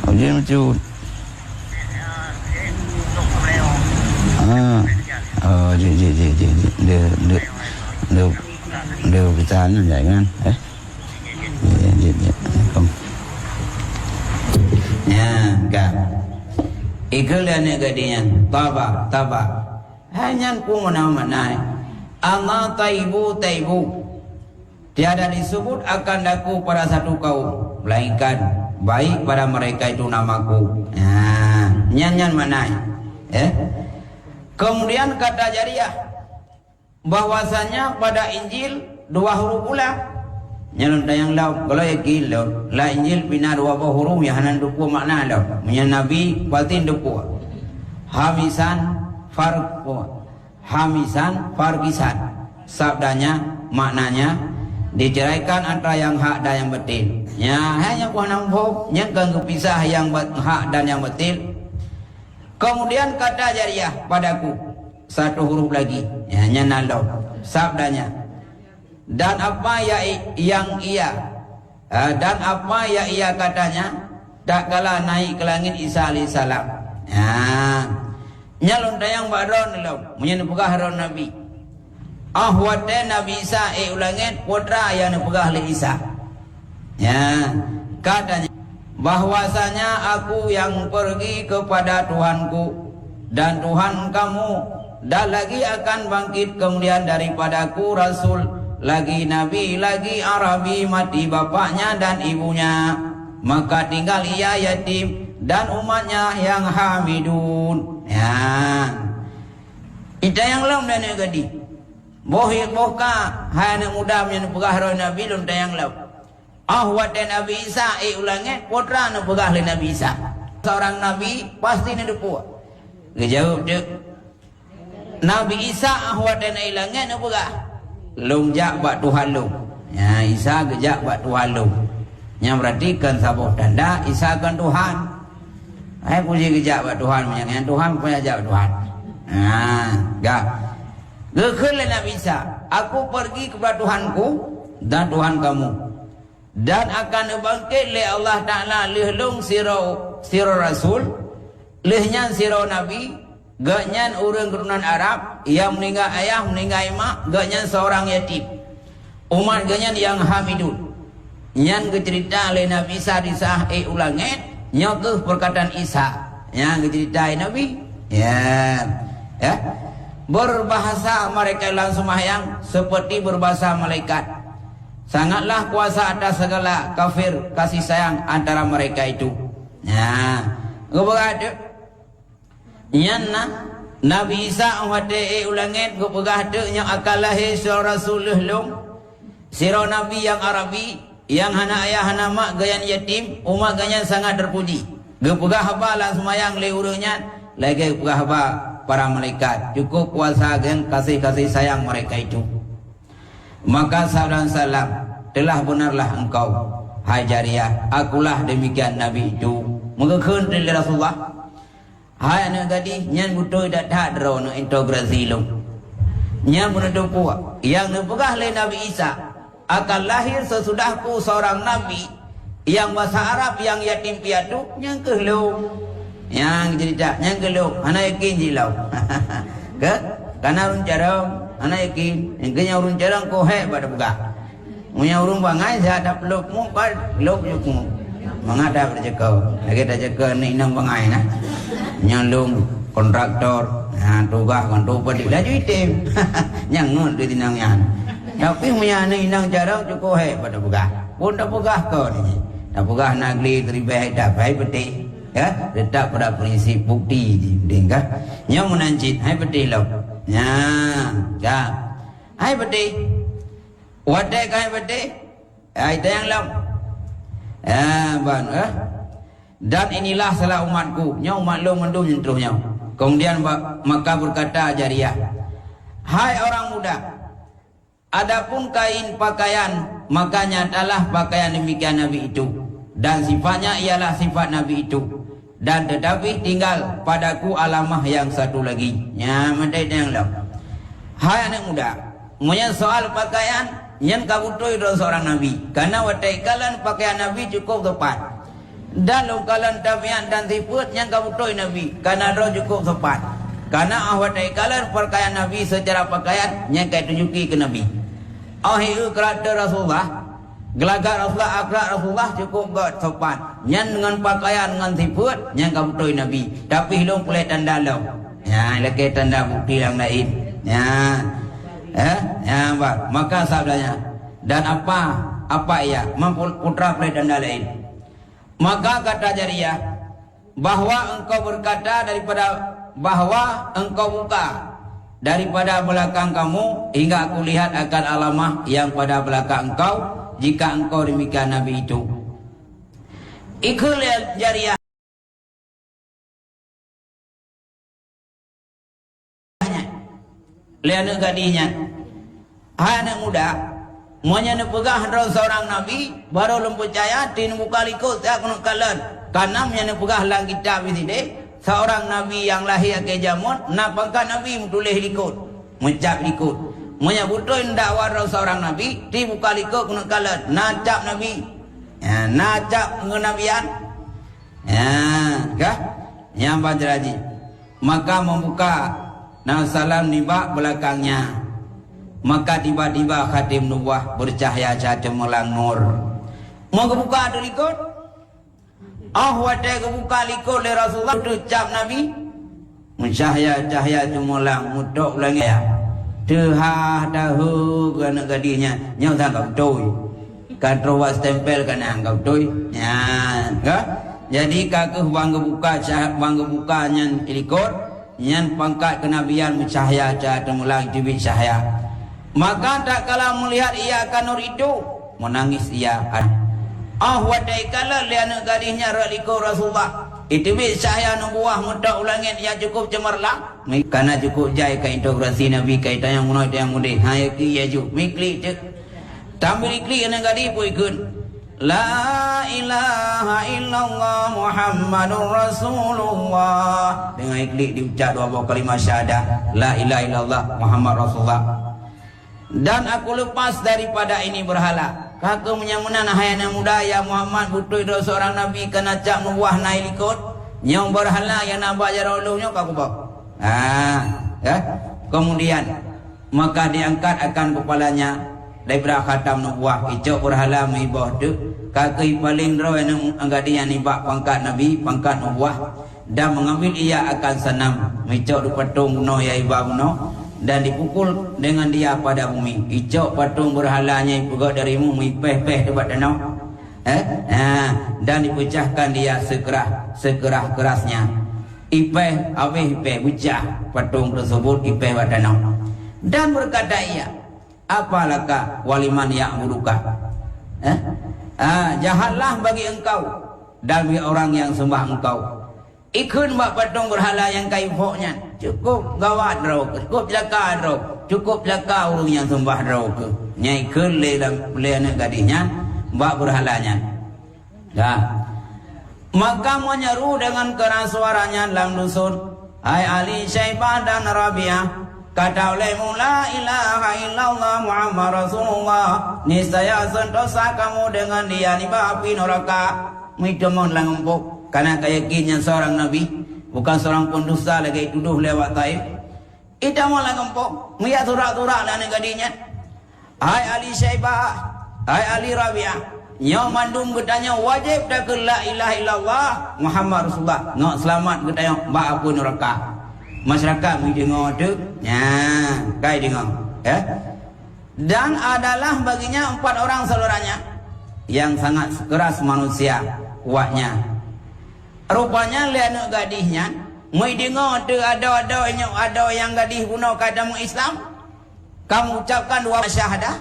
Oh, dia macam. Dia kita anu jangan không ya kan iklan negadinya taba hanya ku mana Allah taibu tiada disebut akan daku pada satu kaum melainkan baik pada mereka itu namaku nyanyan mana kemudian kata Jariah bahwasanya pada Injil dua huruf pula nyalon tayang lau kalau yakin lau la Injil bina dua huruf yang hanan duku makna lau punya Nabi patin duku hamisan farkisan sabdanya maknanya diceraikan antara yang hak dan yang betil. Ya, hanya kuah nampuk, yang kepisah yang hak dan yang betil. Kemudian kata Jariyah padaku, satu huruf lagi, ya, nyanalo, sabdanya. Dan apa yang ia dan apa yang ia katanya, tak kala naik ke langit Isa alaihissalam. Ya, nyalon tayang baron lo, menyebut haron Nabi. Ahwate Nabi Isa ulangit putra yang nepegah oleh Isa. Ya, katanya bahwasanya aku yang pergi kepada Tuhanku dan Tuhan kamu, dan lagi akan bangkit kemudian daripadaku Rasul, lagi Nabi, lagi Arabi, mati bapaknya dan ibunya, maka tinggal ia yatim dan umatnya yang hamidun. Ya, ita yang lam dan gadi bohik bohka hanya muda menepegah Nabi lum tayang lam. Ahwat dan Nabi Isa ulangnya putra nu pegah le Nabi Isa. Seorang nabi pasti ni depu. Gejawab dek. Nabi Isa ahwat dan ulangnya nu pegah. Lung jak bak Tuhan lung. Ya, Isa gejak bak Tuhan lung. Yang berarti kan sabuh tanda Isa kan Tuhan. Ai puji gejak bak Tuhan yang Tuhan punya jak Tuhan. Nah, gak. Gekul le Nabi Isa, aku pergi kepada Tuhanku dan Tuhan kamu. Dan akan bangkit le Allah Ta'ala lihlung siro Rasul, lihnya siro Nabi, gaknyan orang keturunan Arab yang meninggal ayah, meninggal emak, gaknyan seorang yatim. Umat gaknyan yang hamidun. Yang cerita le Nabi Isa disah ulangit, nyotuh perkataan Isa. Yang cerita Nabi, ya. Berbahasa mereka langsung sembahyang seperti berbahasa malaikat. Sangatlah kuasa atas segala kafir kasih sayang antara mereka itu. Ya, gubagade. Nyanna Nabi Isa wate ulangit gubagade yang akalahe sira rasulullah lung. Sira nabi yang Arabi yang hana ayah hana mak gayan yatim, umat gayan sangat terpuji. Gubagah haba lah semayang le urungnya, lagi gubagah haba para malaikat. Cukup kuasa dan kasih sayang mereka itu. Maka sabda salam, telah benarlah engkau hai Jariyah, akulah demikian Nabi itu. Mengekeun dari Rasulullah. Hai anak gadis, nyan butuh dak tak dero no integrasi lo. Nyan butuh puak yang nepegah le Nabi Isa akan lahir sesudahku seorang nabi yang bahasa Arab yang yatim piatu, nyan kehlong. Yang cerita nyan kehlong, ana yakin jilau. Ke? Karena urun jarang, anak yakin, engkau urun jarang kau pada buka. Munya urun bangai saya ada peluk mu, kau peluk jukmu. Mengada berjekau, lagi dah jekau ni nang bangai na. Nyalung kontraktor, tugas kantor pada laju item, nyangun di tinangnya. Tapi munya ni nang jarang cukup pada buka. Pun dah buka kau ni, dah buka negeri teribah dah baik betul. Ya, letak pada prinsip bukti dingkah. Yang menancit, hai betul lah. Ya, ya. Hai betul. Wadai kai betul. Hai tayang lam. Dan inilah salah umatku. Nya umat lo mendum nyentuhnya. Kemudian maka berkata Jariyah, hai orang muda, adapun kain pakaian, maka nyatalah pakaian demikian Nabi itu, dan sifatnya ialah sifat Nabi itu. Dan tetapi tinggal padaku alamah yang satu lagi. Ya, mendai yang lam. Hai anak muda, punya soal pakaian, yang kabutoi dari seorang Nabi. Karena watai kalan pakaian Nabi cukup tepat. Dan kalan tabiat dan sifat yang kabutoi Nabi. Karena roh cukup tepat. Karena watai kalan pakaian Nabi secara pakaian yang kait tunjuki ke Nabi. Ahiru karakter Rasulullah. Gelagat Rasulullah, akhlak Rasulullah cukup gak sopan. Yang dengan pakaian, dengan sifat, yang kabutoi Nabi. Tapi hilung pulih tanda lo. Ya, lagi tanda bukti yang lain. Ya, maka sabdanya. Dan apa ia? Mampu putra pulih tanda lain. Maka kata Jariyah, bahwa engkau berkata bahwa engkau buka daripada belakang kamu hingga aku lihat akan alamah yang pada belakang engkau. Jika engkau demikian Nabi itu, ikul Jariyah lihat gadisnya Hai anak muda, monya nak pegah rau seorang nabi, baru lem percaya tin bukaliko tak kena kalan. Karena monya nak pegah lang kitab ini seorang nabi yang lahir ke jamun, nak pangkat nabi tulis likut, mencap likut. Monya butuh dakwah rau seorang nabi, ti bukaliko kena kalan, nak cap nabi. Ya, nak cap kenabian. Ya, kah? Yang baca lagi. Maka membuka nama salam nibak belakangnya. Maka tiba-tiba khatim nubuah bercahaya cemerlang nur. Mau kebuka ada likut? Wadah kebuka likut oleh Rasulullah tu cap Nabi. Mencahaya-cahaya cemerlang mudok langit. Tehah tahu kena gadinya nyau tangkap toy. Kadro was tempel kena anggap toy. Ya, kan? Jadi kakek bangga buka nyan likut, nyan pangkat kenabian mencahaya cahaya cemerlang tibi cahaya. Maka tak kala melihat ia akan nur itu, menangis ia. Wadai kala liana gadisnya raliko Rasulullah. Itu bi cahaya nubuah muda ulangit yang cukup cemerlang. Karena cukup jai ka integrasi Nabi kaitan yang munoi yang mudi. Hayaki ya ju mikli cek. Tampil ikli ana gadis pun ikut. La ilaha illallah Muhammadur Rasulullah. Dengan ikli diucap dua buah kalimah syahadah. La ilaha illallah Muhammad Rasulullah. Dan aku lepas daripada ini berhala. Kakak menyamunan hayana muda ya Muhammad butuh do seorang nabi kena cak nubuah naik likut. Nyong berhala yang nampak jarolungnya kaku bak. Ya. Kemudian maka diangkat akan kepalanya daripada khatam nubuah. Icok berhala mibah tu. Kakak paling ro yang anggadian ibak pangkat nabi, pangkat nubuah dan mengambil ia akan senam. Icok du patung no ya ibak no. Dan dipukul dengan dia pada bumi. Icok patung berhalanya pegak darimu mipeh-peh debat danau. Dan dipecahkan dia sekerah kerasnya. Ipeh awih ipeh pecah patung tersebut ipeh debat danau. Dan berkata ia, apalakah waliman yang buduka? Jahatlah bagi engkau dan bagi orang yang sembah engkau. Ikun bak patung berhala yang kaifoknya. Cukup gawat rau ke. Cukup celaka rau. Cukup celaka orang yang sembah rau ke. Nyai ikun le anak gadisnya. Bak berhalanya. Maka menyeru dengan keras suaranya dalam dusun. Hai Ali Syaibah dan Rabi'ah. Kata olehmu la ilaha illallah Muhammad Rasulullah. Niscaya sentosa kamu dengan dia di api neraka. Midemon lang empuk. Karena keyakinan seorang Nabi bukan seorang pendusta lagi tuduh lewat taib. Ita malah ngempok melihat surat-surat dan negadinya. Hai Ali Syaibah, hai Ali Rabi'ah, nyo mandum bertanya wajib tak ke la ilaha illallah Muhammad Rasulullah. Ngok selamat bertanya ba apa neraka. Masyarakat mi dengar tu, kai dengar, ya. Dan adalah baginya 4 orang saudaranya yang sangat keras manusia kuatnya. Rupanya lihat gadisnya, mai dengar tu ada yang gadis guna kadamu Islam. Kamu ucapkan 2 syahadah.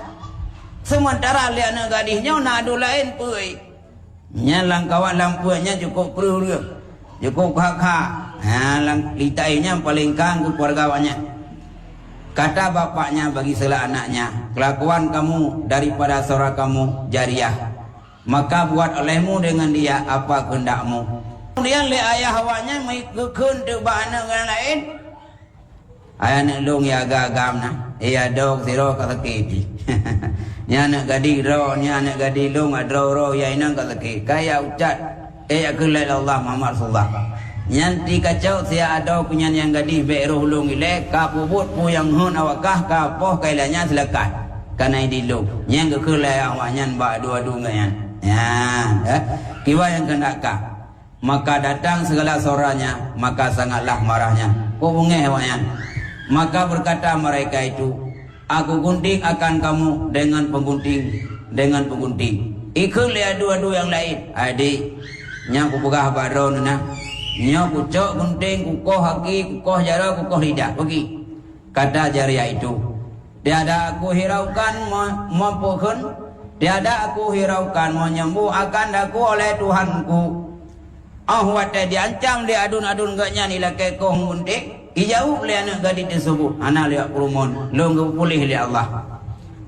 Sementara lihat gadisnya nak adu lain pui. Nyalang kawan lampunya cukup perlu dia. Cukup kakak. Lang litainya paling kang ke keluarganya. Kata bapaknya bagi sela anaknya, kelakuan kamu daripada saudara kamu jariah. Maka buat olehmu dengan dia apa kehendakmu. Kemudian le ayah awaknya mengikutkan tu bahana dengan lain. Ayah nak long ya agam na. Ia dog siro kata kiti. Ni anak gadi ro, ni anak gadi long adro ro ya inang kata kiti. Kaya ucat. Akulai Allah Muhammad Rasulullah. Nyanti kacau sia ada punya yang gadi be roh long ile kapubut pu yang hun awakah kapoh kailanya selekat. Karena ini long. Yang kekulai awaknya ba dua-dua ngayan. Ya, kiwa yang kendakah. Maka datang segala soranya, maka sangatlah marahnya. Kau bungeh hewannya. Maka berkata mereka itu, aku gunting akan kamu dengan penggunting. Ikut lihat dua-dua yang lain. Adik, nya aku pegah baron na. Nya aku cok gunting, kukoh haki, kukoh jara, kukoh lidah. Pergi. Kata jariah itu, tiada aku hiraukan mempuhun, tiada aku hiraukan menyembuh akan aku oleh Tuhanku. Wadah diancam dia adun-adun gaknya ni lah kekoh gunting. Ijauh oleh anak gadis tersebut. Anak lihat perumon. Long pulih oleh Allah.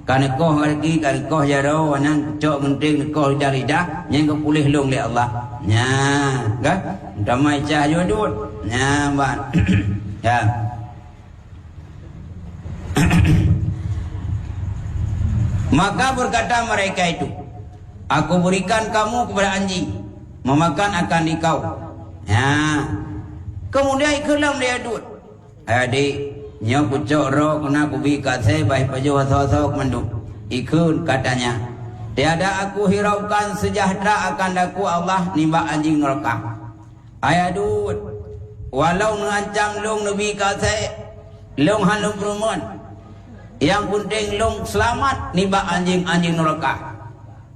Kana koh lagi, kana koh jaro, anang cok genting koh lidah, yang kau pulih long le Allah. Nya, kan? Damai cah jodoh. Nya, ban. Ya. Maka berkata mereka itu, aku berikan kamu kepada anjing, memakan akan dikau. Ya. Kemudian ikelam dia dud. Adik, nyo pucuk ro kena ku bi kat saya baik paju hasok menduk. Ikun katanya, tiada aku hiraukan sejahtera akan daku Allah nimba anjing neraka. Ayah dud, walau mengancam long nabi kat saya, long halum perumun. Yang penting long selamat nimba anjing-anjing neraka.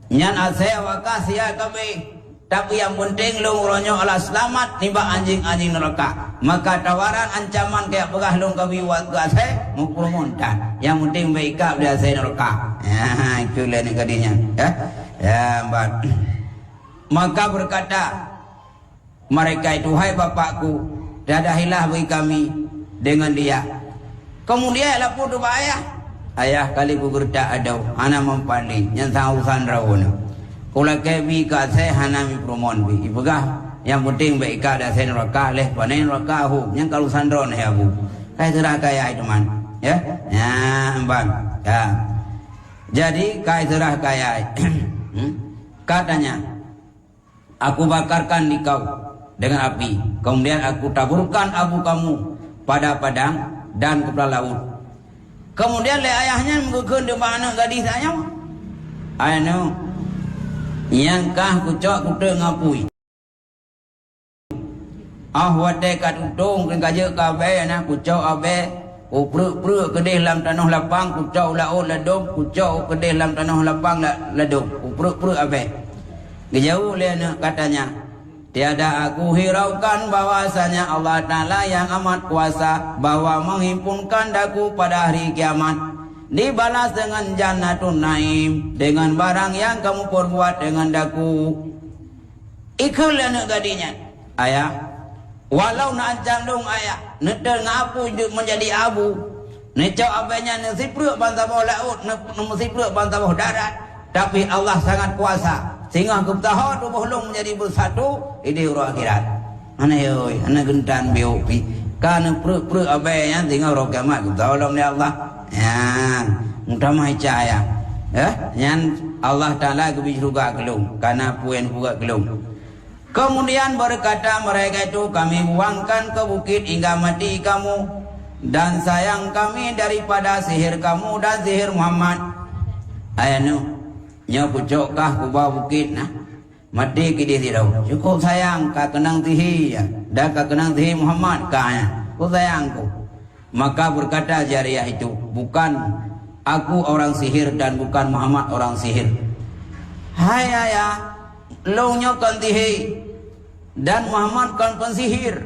Nyan asaya wakas ya kabe. Tapi yang penting long ronyo ala selamat nimba anjing-anjing neraka. Maka tawaran ancaman kayak pegah long kabi wat asaya mukrumun dan. Yang penting baikap dia asaya neraka. Ya, itu lah ni kadinya. Ya. Ya, mbak. Maka berkata mereka itu, hai bapakku, tiada hilah bagi kami dengan dia. Kemudian lapor tu ayah. Ayah kali ku gerdak adau, hana mempali, yang tahu sandrawana. Kula kebi ka saya hana mi promon bi. Ibegah yang penting baik ka dah saya neraka leh panen neraka hu. Yang kalau sandron ya bu. Kai serah kaya itu man. Ya. Ya, bang. Ya. Jadi kai serah kaya. Katanya, aku bakarkan di kau dengan api. Kemudian aku taburkan abu kamu pada padang dan kepala laut. Kemudian le ayahnya mengukur di mana gadis saya. Ayahnya, yang kah kucok kuda ngapui. Wadai kat utung kerja kabe na kucok abe. Upruk kedih dalam tanah lapang kucok laut ladum kucok kedih dalam tanah lapang ladum upruk abe. Gejauh le katanya. Tiada aku hiraukan bahwasanya Allah Ta'ala yang amat kuasa bahwa menghimpunkan daku pada hari kiamat dibalas dengan jannatun naim dengan barang yang kamu perbuat dengan daku. Ikulah nak gadinya ayah walau nak ancam dong ayah netel ngapu menjadi abu necok abainya nesipruk bantah bawah laut nesipruk bantah bawah darat tapi Allah sangat kuasa sehingga kebetahan tubuh long menjadi bersatu ini urut akhirat. Mana yoi, ana gentan biopi. Karena perut abai yang tinggal roh kiamat kebetahan long ni Allah. Ya, mudah mai cahaya. Yang Allah Taala kebi surga kelung, karena puan juga kelung. Kemudian berkata mereka itu, kami buangkan ke bukit hingga mati kamu dan sayang kami daripada sihir kamu dan sihir Muhammad. Ayanu nya pucuk kah ku bawa bukit nah mati ke dia tidak cukup sayang ka kenang tihi ya dah ka kenang tihi Muhammad ka ya ku sayangku. Maka berkata Jariyah itu, bukan aku orang sihir dan bukan Muhammad orang sihir. Hai ayah, lo nyokan tihi dan Muhammad kan pensihir.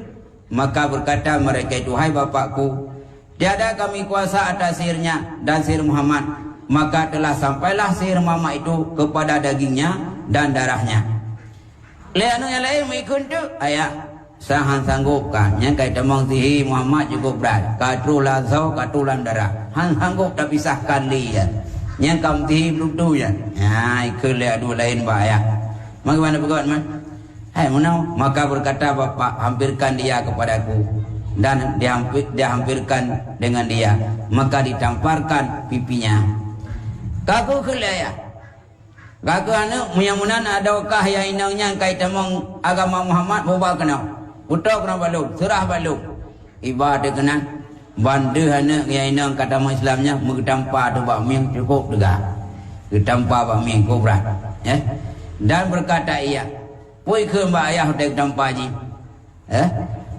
Maka berkata mereka itu, hai bapakku, tiada kami kuasa atas sihirnya dan sihir Muhammad. Maka telah sampailah sihir mama itu kepada dagingnya dan darahnya. Leanu yang lain mengikut tu ayah sahan sanggup kan yang kait temang sihir Muhammad cukup berat katulan zau katulan darah han sanggup tak pisahkan dia yang kam sihir belum tu ya ikut leanu lain bahaya. Bagaimana berkata man? Hai menau. Maka berkata bapak, hampirkan dia kepadaku dan dia hampirkan dengan dia. Maka ditamparkan pipinya. Kaku kelaya. Kaku anu muyamunan adakah yang inangnya kait temang agama Muhammad bawa kenal. Putok kena baluk, surah baluk. Ibadah kena bandu anu yang inang kata Islamnya mengetampa tu bak ming cukup juga. Ketampa bak ming kubrat. Ya. Dan berkata ia, "Pui ke mbak ayah dek tampa ji."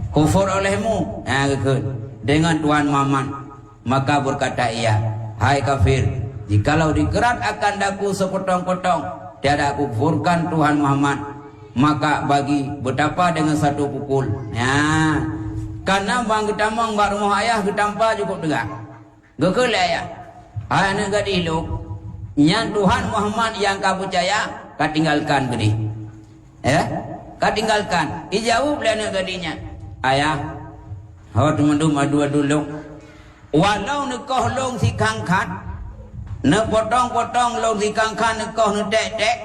Kufur olehmu. Dengan Tuhan Muhammad. Maka berkata ia, "Hai kafir, jikalau dikerat akan daku sepotong-potong, tiada aku kufurkan Tuhan Muhammad, maka bagi betapa dengan satu pukul." Ya, karena bang getamang bak rumah ayah getampa cukup tegak. Gekele ayah. Hai anak gadis lu, yang Tuhan Muhammad yang kau percaya, kau tinggalkan gede. Kau tinggalkan. Ijauh beli anak gadisnya. Ayah, hot mendum adu-adu lu. Walau nekoh long si kangkat, Ne potong-potong long dikangkan kau ne tek-tek.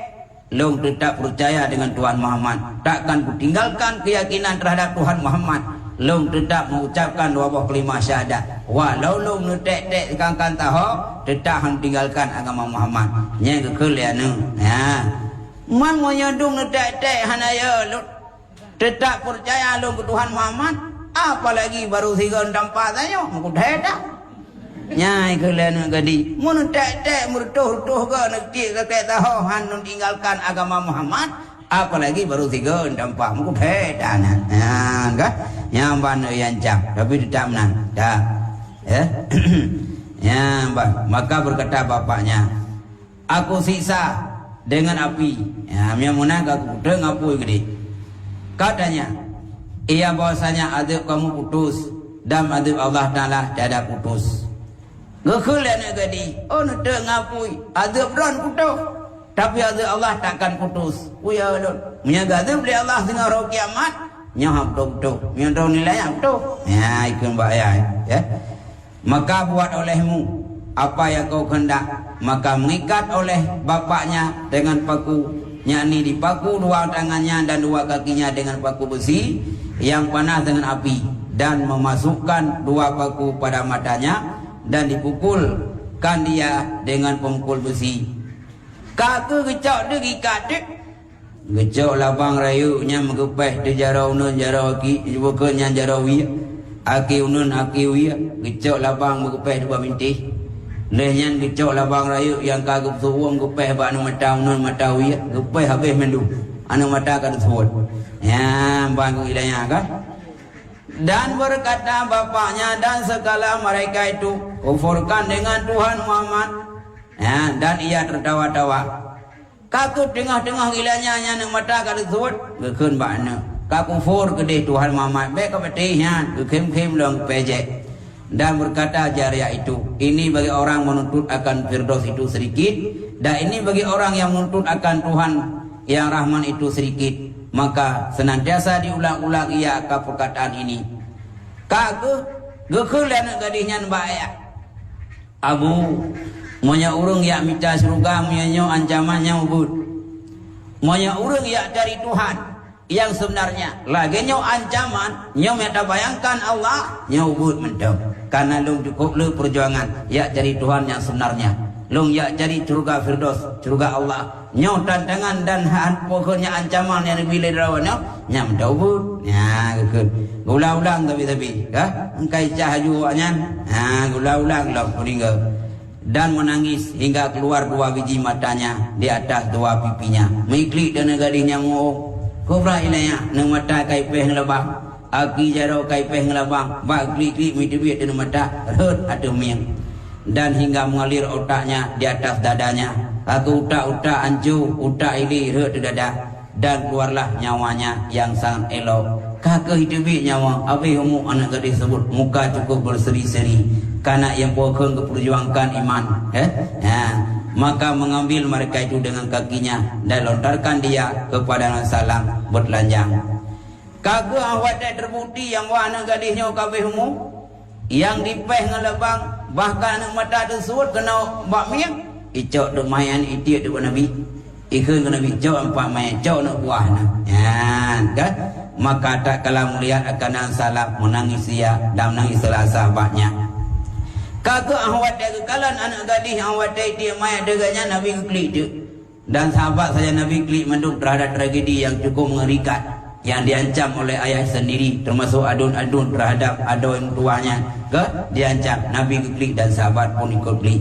Long tetap percaya dengan Tuhan Muhammad. Takkan ku tinggalkan keyakinan terhadap Tuhan Muhammad. Long tetap mengucapkan dua buah kelima syahadat. Walau long ne tek-tek dikangkan tahu, tetap hang tinggalkan agama Muhammad. Nya kekelian ne. Ya. Man mo nyadung ne tek-tek hanaya lu. Tetap percaya long ke Tuhan Muhammad. Apalagi baru 3 4 tanya, aku dah. Nyai kalian gadi mun tek-tek murtuh-tuh ke nekti ke tahu han tinggalkan agama Muhammad apalagi baru 3 dampak muku bedana ya kan nyamban yang jam tapi tidak menang dah ya ya maka berkata bapaknya aku siksa dengan api ya yang menang aku dengan api gede katanya ia bahwasanya azab kamu putus dan azab Allah Taala tidak putus. Gekulian gadi, oh nete ngapui, azab ron putus, tapi azab Allah takkan putus. Uya lon, menyaga azab dari Allah dengan roh kiamat, nyahap putus, menyaga nilai putus. Ya ikut bayar, ya. Maka buat olehmu apa yang kau hendak, maka mengikat oleh bapaknya dengan paku, yakni dipaku dua tangannya dan dua kakinya dengan paku besi yang panas dengan api dan memasukkan dua paku pada matanya. Dan dipukulkan dia dengan pemukul besi. Kaka gecok dia gikat dia. Gecok labang rayunya megepeh di jarau nun jarau aki. Bukannya jarau wia. Aki unun aki wia. Gecok labang megepeh dua mintih. Lehnya gecok labang rayu yang kagep suwung gepeh ba anu mata unun mata wia. Gepeh habis mendu. Anu mata kan suwun. Ya bangku ilahnya kan. Dan berkata bapaknya dan segala mereka itu kufurkan dengan Tuhan Muhammad ya, dan ia tertawa-tawa. Kaku tengah-tengah gilanya yang mata kada suat gekun bakna. Kaku kufur kedih Tuhan Muhammad baik kepetihnya kekem-kem long pejek. Dan berkata Jaria itu, ini bagi orang menuntut akan Firdaus itu sedikit, dan ini bagi orang yang menuntut akan Tuhan yang Rahman itu sedikit. Maka senantiasa diulang-ulang ia ke perkataan ini. Kaku gekulian gadihnya mbak Abu monya urung ya minta surga monya ancamannya ubud. Monya urung ya dari Tuhan yang sebenarnya lagi nyo ancaman nyo meta bayangkan Allah nyo ubud mendem. Karena lung cukup lu perjuangan ya dari Tuhan yang sebenarnya. Lung ya jadi surga Firdaus, surga Allah. Nyo tantangan dan pokoknya ancaman yang dipilih rawannya nyam daubud. Ya gekun. Ulang-ulang tapi dah engkai cahajuanya. Ha ulang-ulang lah meninggal. Dan menangis hingga keluar dua biji matanya di atas dua pipinya. Miklik dan gadisnya mu. Kubra ilanya nang mata kai peh lebang. Aki jaro kai peh ngelabang. Bak klik-klik mitibit dan mata rut atuh miang. Dan hingga mengalir otaknya di atas dadanya. Aku utak-utak ancu, utak ili rut dada. Dan keluarlah nyawanya yang sangat elok. Kakak hidupi nyawa, abis umum anak gadis sebut muka cukup berseri-seri. Karena yang pokok keperjuangkan iman. Maka mengambil mereka itu dengan kakinya dan lontarkan dia kepada salam bertelanjang. Kakak awak dah terbukti yang anak gadisnya kabeh umum. Yang dipeh ngelebang bahkan anak mata tersebut kena bakmiang icok duk mayan itiak duk Nabi ikut ke Nabi cok empat mayan cok nak buah ya kan maka tak kala melihat akan salam menangis dia dan menangis salah sahabatnya. Kakak awak dah kekalan anak gadis awak dah dia mayan deganya Nabi klik tu dan sahabat saja Nabi klik menduk terhadap tragedi yang cukup mengerikan yang diancam oleh ayah sendiri termasuk adun-adun terhadap adun tuanya ke diancam Nabi klik dan sahabat pun ikut klik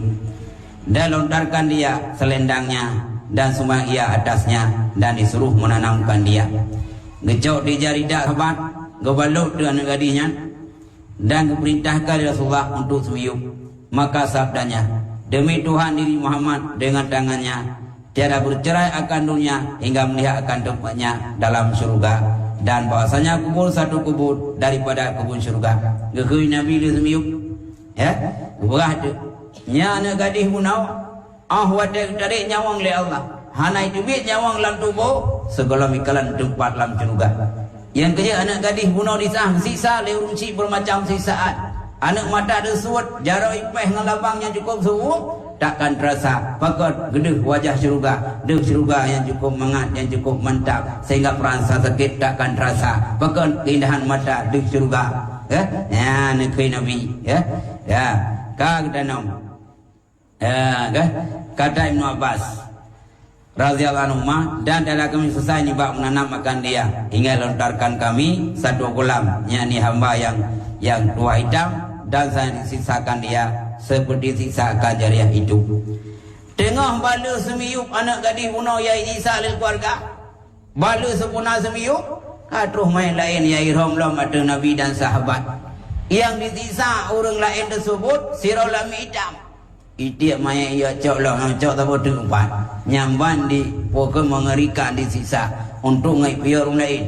dan lontarkan dia selendangnya dan semua ia atasnya dan disuruh menanamkan dia ngecok di jari dak sahabat gebaluk dengan gadisnya dan diperintahkan Rasulullah untuk semiyuk maka sabdanya demi Tuhan diri Muhammad dengan tangannya tiada bercerai akan dunia hingga melihat akan tempatnya dalam surga dan bahasanya kubur satu kubur daripada kubur surga. Gekui Nabi li semiyuk ya berah tu nya anak gadis munau wadah tarik nyawang le Allah hanai tubit nyawang dalam tubuh segala mikalan tempat dalam surga. Yang kerja anak gadis bunuh disah siksa le urunci bermacam siksaan anak mata tersebut jarau ipeh ngelabangnya cukup subuh takkan terasa. Pakot gedeh wajah syurga, deh syurga yang cukup hangat, yang cukup mantap sehingga perasa sakit takkan terasa. Pakot keindahan mata deh syurga. Ya, nekui Nabi. Ya, kata nom. Kata Ibnu Abbas radhiyallahu anhu, dan dalam kami selesai ni bab menanamkan dia hingga lontarkan kami satu gulam, yakni hamba yang tua hitam, dan saya sisakan dia seperti sisakan jariah hidup. Tengah bala semiyup anak gadis bunuh Yai Isa lil keluarga. Bala sempurna semiyup, katuh main lain Yai Romlom ada Nabi dan sahabat. Yang disisa orang lain tersebut sirau lami hitam. Itiak maya ia cok lah, cok tak boleh tempat. Nyamban di pokok mengerikan disisa untuk ngai piar orang lain.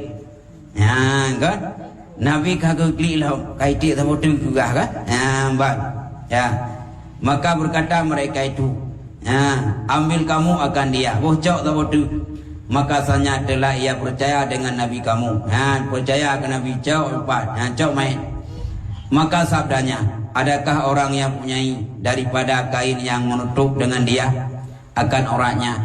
Ya kan? Nabi kagak klik lah, kaitik tak boleh juga kan? Nyamban. Ya, maka berkata mereka itu, ambil kamu akan dia. Cok tak boleh. Maka sanya adalah ia percaya dengan Nabi kamu. Percaya ke Nabi cok empat. Cok main. Maka sabdanya, adakah orang yang punyai daripada kain yang menutup dengan dia akan auratnya?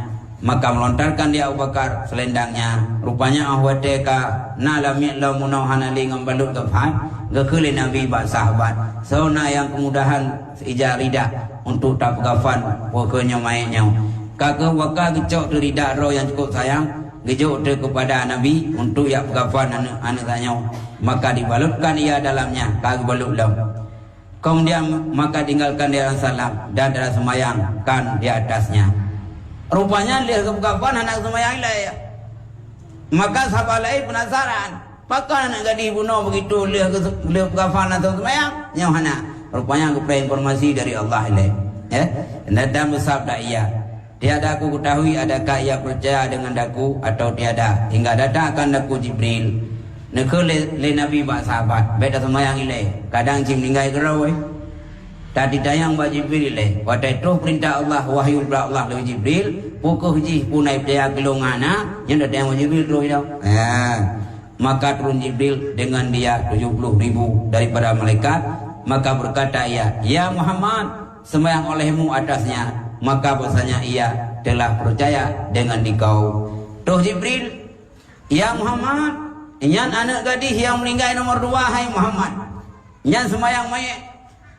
Maka melontarkan dia Abu Bakar selendangnya. Rupanya ahwadeka nalami la munawhana li ngambalut kafan gekele Nabi ba sahabat. Sauna yang kemudahan ijarida untuk tak kafan pokoknya mainnya. Kakak wakar gecok tu lidah roh yang cukup sayang gejok tu kepada Nabi untuk yang kafan anak tanya. Maka dibalutkan ia dalamnya, kagak balut lam. Kemudian maka tinggalkan dia salam dan dalam semayang kan di atasnya. Rupanya dia kekapan anak semayang lain. Maka sahabat lain penasaran, apakah anak gadis bunuh begitu dia kekapan atau semayang? Yang mana? Rupanya aku peroleh informasi dari Allah lain. Dan bersabda ia, tiada aku ketahui adakah ia percaya dengan daku atau tiada, hingga datangkan daku Jibril. Nekul le Nabi ba sahabat beda semayang ile kadang cim ninggai gerau tadi dayang ba Jibril le wadai tu perintah Allah wahyu Allah le Jibril pukul ji punai percaya gelongana yang ada yang Jibril tu dah. Maka turun Jibril dengan dia 70.000 daripada malaikat. Maka berkata ia, ya Muhammad, semayang olehmu atasnya. Maka bahasanya ia telah percaya dengan dikau. Tuh Jibril, ya Muhammad, Nyan anak gadis yang meninggal nomor 2, hai Muhammad. Nyan semayang mayat.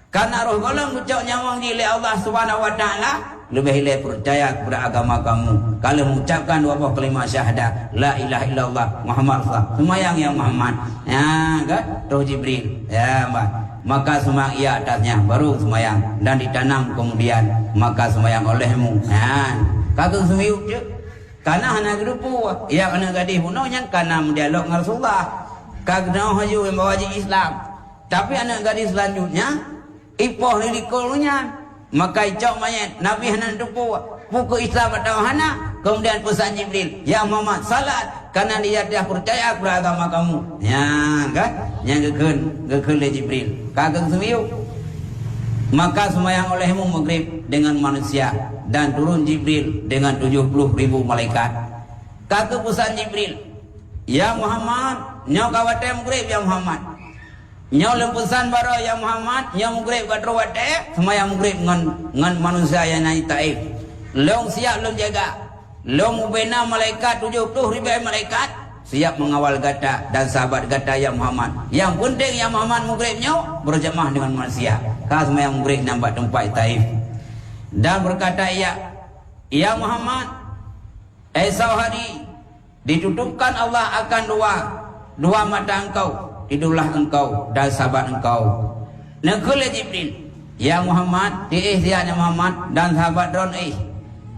Karena roh golong ucap nyawang di Allah Subhanahu wa taala, lebih hilai percaya kepada agama kamu. Kalau mengucapkan dua buah kalimat syahadah, la ilaha illallah Muhammad rasulullah. Semayang yang Muhammad. Ya kan? Roh Jibril. Ya, Mbak. Maka semayang ia atasnya baru semayang dan ditanam kemudian maka semayang olehmu. Kagak semiyuk je. Karena anak gerupu yang anak gadis bunuhnya karena mendialog dengan Rasulullah. Kagak haju yang bawa Islam. Tapi anak gadis selanjutnya ipoh lirikulnya. Maka icok mayat Nabi hanan dupu pukul Islam atau hana. Kemudian pesan Jibril, ya Muhammad salat karena dia dah percaya kepada agama kamu. Ya kan? Yang gekun le Jibril. Kagak semiyuk. Maka semayang olehmu maghrib dengan manusia dan turun Jibril dengan 70.000 malaikat. Kata pesan Jibril, ya Muhammad, nyau kawate maghrib ya Muhammad. Nyau lempesan baro ya Muhammad, nyau maghrib katro wate semayang maghrib ngan manusia yang naik Taif. Long siap long jaga. Long bena malaikat 70.000 malaikat siap mengawal gata dan sahabat gata ya Muhammad. Yang penting ya Muhammad maghribnya berjamaah dengan manusia. Kas yang maghrib nampak tempat Taif. Dan berkata ya Muhammad, esok hari ditutupkan Allah akan dua mata engkau, tidurlah engkau dan sahabat engkau. Nekul Jibril, ya Muhammad, diihtiarnya Muhammad dan sahabat Ron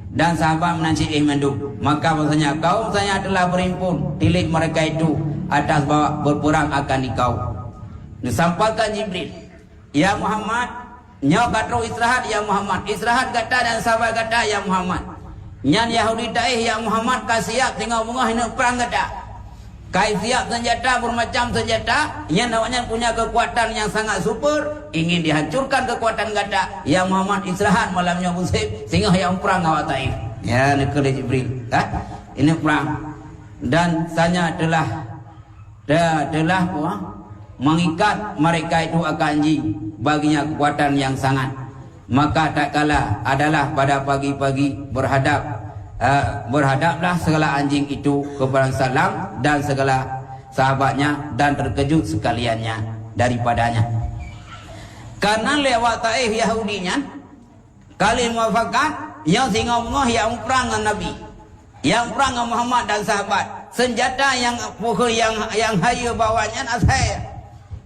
dan sahabat menanci mandu. Maka bahasanya kaum saya telah berimpun tilik mereka itu atas bawah berperang akan dikau. Disampaikan Jibril, ya Muhammad, nyau katro istirahat ya Muhammad, istirahat kata dan sahabat kata ya Muhammad. Nyan Yahudi Taif ya Muhammad kasiap tengok bunga hendak perang kata. Kai siap senjata bermacam senjata yang namanya punya kekuatan yang sangat super, ingin dihancurkan kekuatan kata. Ya Muhammad istirahat malamnya musib sehingga yang perang awak Taif. Ya nekul Jibril. Ini perang dan saya telah mengikat mereka itu akan baginya kekuatan yang sangat. maka tak kala adalah pada pagi-pagi berhadaplah segala anjing itu kepada Salam dan segala sahabatnya dan terkejut sekaliannya daripadanya. Karena lewat Taif Yahudinya kali muafakat yang singa mengah yang perang dengan Nabi, yang perang dengan Muhammad dan sahabat, senjata yang pukul yang hayu bawanya asai.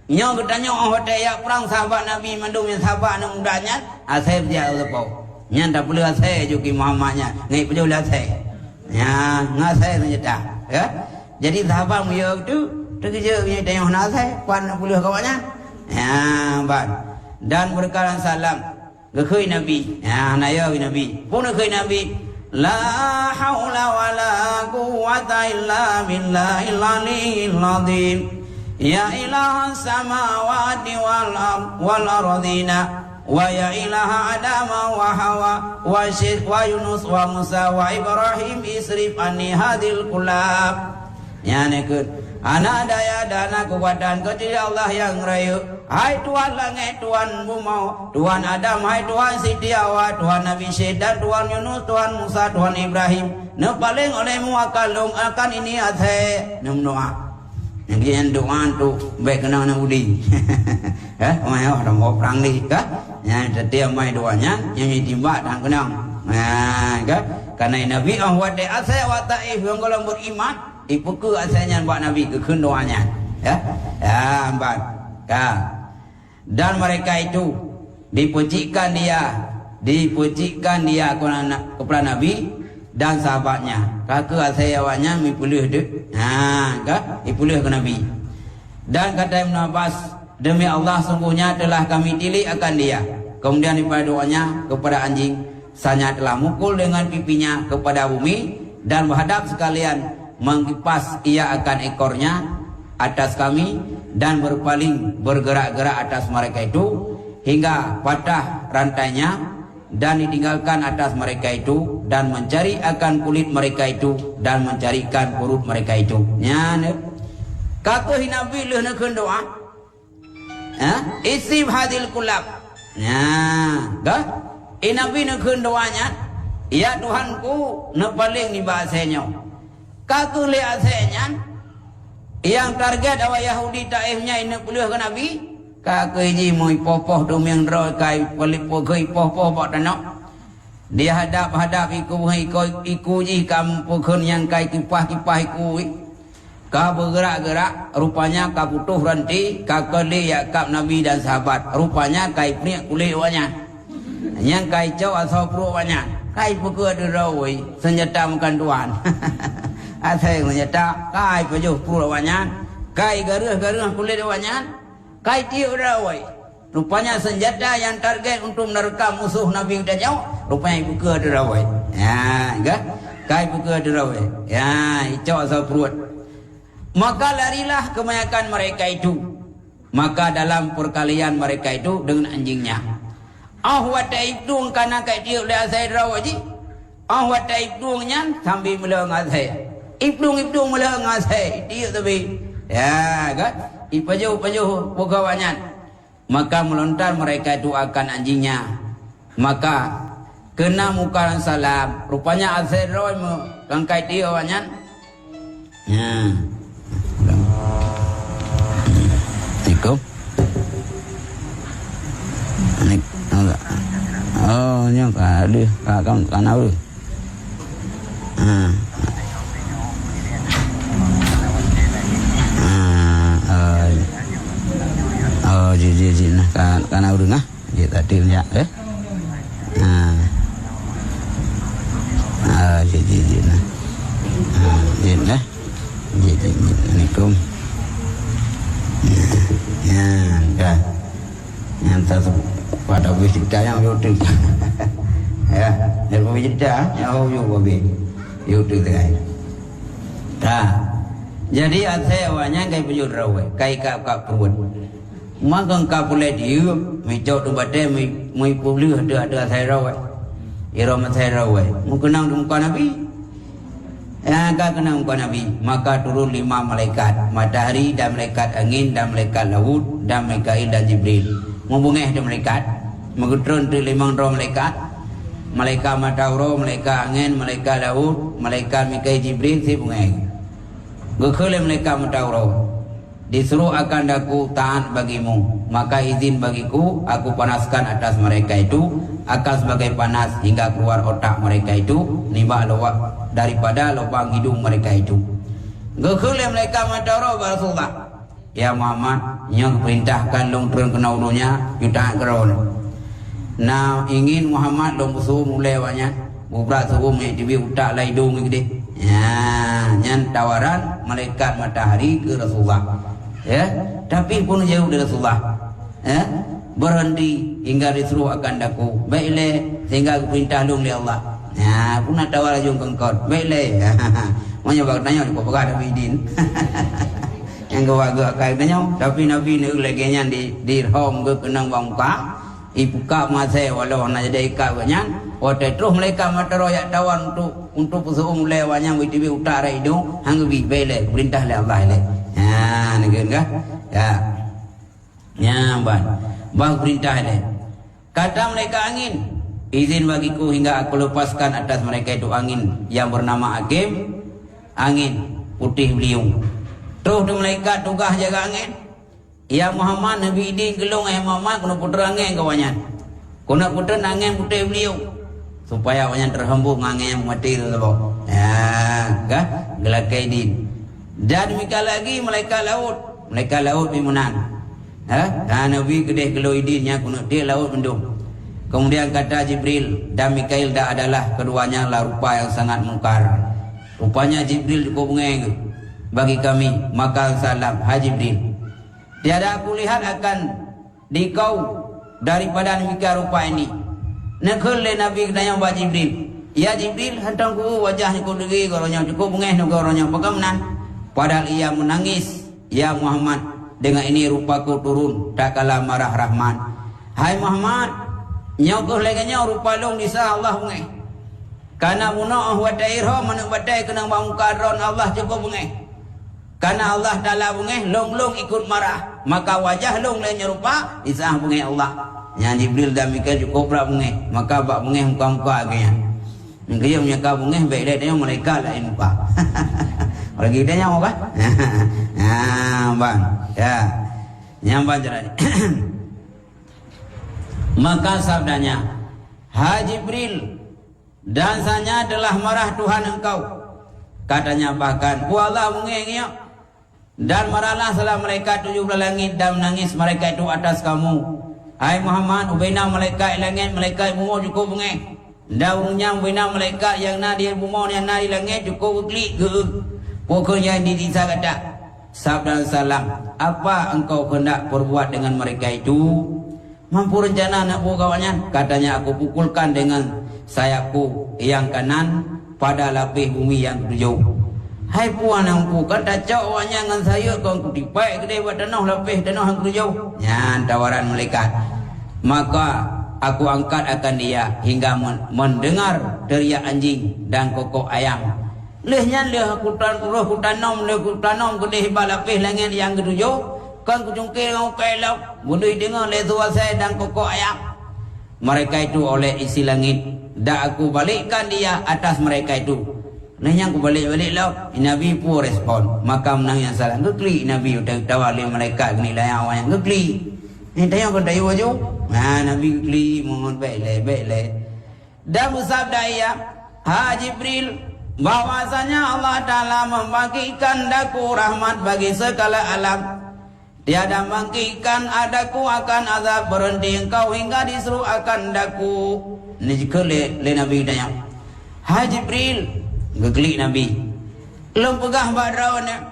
Yang katanya orang hotel yang perang sahabat Nabi mandum yang sahabat anak mudanya asai dia lepau. Yang tak boleh asai juga Muhammadnya, ngai boleh asai. Ya, ngasai senjata, ya. Jadi sahabat muya itu terkejut punya tengok nasai pan boleh kawannya. Ya, ban. Dan berkalan salam ke Nabi. Ya, naya Nabi. Pun ke Nabi. La haula wala quwwata illa billahil aliyyil azim. Ya ilaha samawati wal ardina wa ya ilaha adama wa hawa wa syekh wa yunus wa musa wa ibrahim isrif anni hadil kulab. Ya nekut anak daya dana kekuatan kecil Allah yang rayu. Hai Tuhan langit, Tuhan bumi, Tuhan Adam, hai Tuhan Sitiawa, Tuhan Nabi Syed dan Tuhan Yunus, Tuhan Musa, Tuhan Ibrahim. Ne paling olehmu akan ini adhe nem doa. Yang doa tu baik kenang na udi. Mai orang mau perang ni ka. Yang setiap mai doanya yang ditimba dan kenang. Karena Nabi ahwat de asai wa taif yang kalau beriman ipu ke asalnya buat Nabi ke doanya. Ya. Ya, empat. Dan mereka itu dipujikan dia kepada Nabi dan sahabatnya. Kakak asayawanya mipulih dek. Ipulih ke Nabi. Dan kata Ibn Abbas, demi Allah sungguhnya telah kami tilik akan dia. Kemudian daripada doanya kepada anjing, sanya telah mukul dengan pipinya kepada bumi dan menghadap sekalian mengkipas ia akan ekornya atas kami dan berpaling bergerak-gerak atas mereka itu hingga patah rantainya dan ditinggalkan atas mereka itu dan mencari akan kulit mereka itu dan mencarikan perut mereka itu. Nyane kata Nabi leh nak doa. Isib hadil kulab. Nabi nak doanya. Ya Tuhanku nak paling ni bahasanya. Kata le asenya yang target awak Yahudi Taifnya ini puluh ke Nabi. Kakak ji moi popoh tu yang roy kai pelik pogai popoh bak tanak. Dia hadap iku ji kam pokon yang kai kipah iku. Ka bergerak-gerak rupanya ka putuh ranti ka kali yakap Nabi dan sahabat. Rupanya kai pnik kulit wanya. Yang kai cau asal pro wanya. Kai pokok ada roy senjata makan tuan. Asai senjata kai pajuh pura wanya, kai garuh kulit wanya, kai tiup rawai. Rupanya senjata yang target untuk menerkam musuh Nabi dan jauh, rupanya buka ada rawai. Ya, kai buka ada rawai. Ya, icau asal perut. Maka larilah kebanyakan mereka itu. Maka dalam perkalian mereka itu dengan anjingnya. Ahwat taibdung kana kai tiup le asai rawai ji. Ahwat taibdungnya sambil meleng asai. Ibdung mula ngasai dia tapi ya kan ipajuh pegawainya maka melontar mereka itu akan anjingnya maka kena mukaran salam rupanya asai roy kangkai dia wanyan Assalamualaikum oh nyok ada kakak kanau tu ji nah kan udah nah ji tadi ya ji nah ji nah ji Assalamualaikum ya dah yang satu pada bercerita yang YouTube ya yang bercerita yang YouTube jadi asewanya kayak pejur rawe kayak kap perut maka kap boleh dia mijau tu bade mai pulih ada saya rawe irama saya rawe mungkin nang muka Nabi ya kenang muka Nabi maka turun 5 malaikat matahari dan malaikat angin dan malaikat laut dan Mikail dan Jibril membungeh dan malaikat Magutron tu limang roh malaikat. Malaikat Matauro, malaikat angin, malaikat laut, malaikat Mikail Jibril si bungai. Gekele malaikat Matauro. Disuruh akan aku taat bagimu, maka izin bagiku aku panaskan atas mereka itu akan sebagai panas hingga keluar otak mereka itu nibak lubang daripada lubang hidung mereka itu. Gekele malaikat Matauro Rasulullah. Ya Muhammad, yang perintahkan long turun kena udunya jutaan keron. Nah ingin Muhammad long suhu mulai banyak beberapa suhu menjadi utak lai hidung gede. Ya, nyan tawaran malaikat matahari ke Rasulullah. Ya, tapi pun jauh dari Rasulullah. Ya, berhenti hingga disuruh akan daku. Baiklah, sehingga perintah long oleh Allah. Ya, pun nak tawar jung kengkot. Baiklah. Mau nyoba tanya di pokok ada bidin. Yang gawag kai tanya, tapi Nabi ni lagi nyan di home ke kenang bangka. Ibuka masa walau nak jadi ikat banyak. Waktu terus mereka mata royak tawan untuk pesuh mulai banyak witibi utara hidung hanggu bibele perintah oleh Allah le. Ya, negeri kan? Ya. Ya, bang perintah le. Kata mereka angin, izin bagiku hingga aku lepaskan atas mereka itu angin yang bernama Hakim, angin putih beliung. Terus mereka tugas jaga angin. Ya Muhammad Nabi din gelung Muhammad kena putra angin kawannya. Kena putra angin putih beliung supaya kawannya terhembus angin yang mati tu sebab. Ya, kan? Gelakai din. Dan demikian lagi malaikat laut bimunan. Ha? Nabi kedeh geloi dinnya kena dia laut mendung. Kemudian kata Jibril dan Mikail dah adalah keduanya lah rupa yang sangat mungkar. Rupanya Jibril cukup mengenai bagi kami, maka salam hai Jibril. Tiada aku lihat akan di kau daripada demikian rupa ini. Nakul le Nabi tanya kepada Jibril. Ya Jibril, hentang ku wajahnya ku degi koranya cukup mengeh nu koranya bagaimana? Padahal ia menangis. Ya Muhammad, dengan ini rupaku turun tak kalah marah Rahman. Hai Muhammad, nyokuh leganya rupa long disa Allah mengeh. Karena muna'ah wa dairah mana badai kena mengkaron Allah cukup mengeh. Karena Allah Ta'ala bungeh long ikut marah, maka wajah long lainnya rupa isah bungeh Allah. Yang Jibril dan Mikail cukup berat bungeh, maka bak bungeh muka-muka agaknya. Dia punya kau bungeh baik dia mereka lain muka. Kalau kita nyawa kan? Bang, ya, nyambang caranya. Maka sabdanya, hai Jibril, dansanya telah marah Tuhan engkau. Katanya bahkan, Allah bungehnya. Dan marahlah salah mereka 17 langit dan menangis mereka itu atas kamu. Hai Muhammad, ubina malaikat langit, malaikat bumi cukup bengek. Daunnya ubina malaikat yang na di bumi yang na di langit cukup klik ke. Pokoknya di disa kata, sabda salam, apa engkau hendak perbuat dengan mereka itu? Mampu rencana nak kawannya? Katanya aku pukulkan dengan sayapku yang kanan pada lapis bumi yang ketujuh. Hai puan angku kata cok wanya dengan saya kau kutipai kedai buat tanah lapis tanah yang ketujuh. Ya tawaran malaikat. Maka aku angkat akan dia hingga mendengar teriak anjing dan kokok ayam. Lehnya leh aku tanam kedai buat lapis langit yang ketujuh. Kan ku jungkir dengan kelap boleh dengar leh suara saya dan kokok ayam. Mereka itu oleh isi langit. Dan aku balikkan dia atas mereka itu. Nanya aku balik-balik lah. Nabi pun respon. Maka menang yang salah. Ngeklik Nabi udah tawali mereka. Ini lah yang awal yang ngeklik. Ini tanya aku dayu wajah. Nabi ngeklik. Mohon baiklah. Dan bersabda ia. Ha Jibril. Bahwasanya Allah Ta'ala membagikan daku rahmat bagi segala alam. Tiada bangkitkan adaku akan azab berhenti engkau hingga disuruh akan daku. Ini jika le Nabi tanya. Ha Jibril. Ngeklik Nabi. Long pegah badrawana.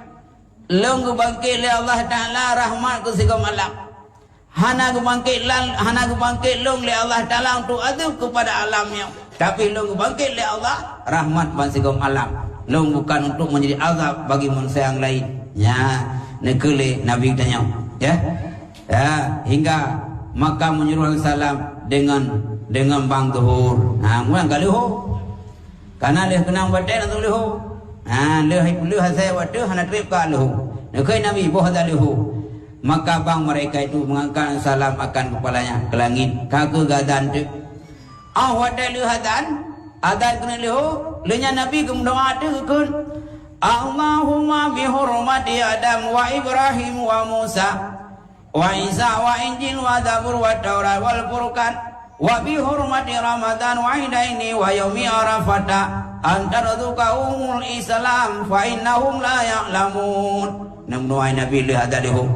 Long bangkit le Allah Ta'ala rahmat ke segala alam. Hana bangkit long le Allah Ta'ala untuk adab kepada alamnya. Tapi long bangkit le Allah rahmat bagi segala alam. Long bukan untuk menjadi azab bagi manusia yang lain. Ya, nekele Nabi tanya. Ya. Ya, hingga maka menyuruh salam dengan bang zuhur. Mula kali ho. Karena leh kenang batai nak leho. Leh saya waktu hana trip ka leho. Nekai Nabi boh dah leho. maka bang mereka itu mengangkat salam akan kepalanya ke langit. Kagak gadan tu. Wadai hadan, adan kena leho, lenya Nabi gemdoa tu kun. Allahumma bihurmati Adam wa Ibrahim wa Musa wa Isa wa Injil wa Zabur wa Taurat wal Furqan wa bihurmati Ramadan wa Idaini wa yaumi Arafata antarzuqahumul Islam fa innahum la ya'lamun. Namdoa Nabi li hada leho.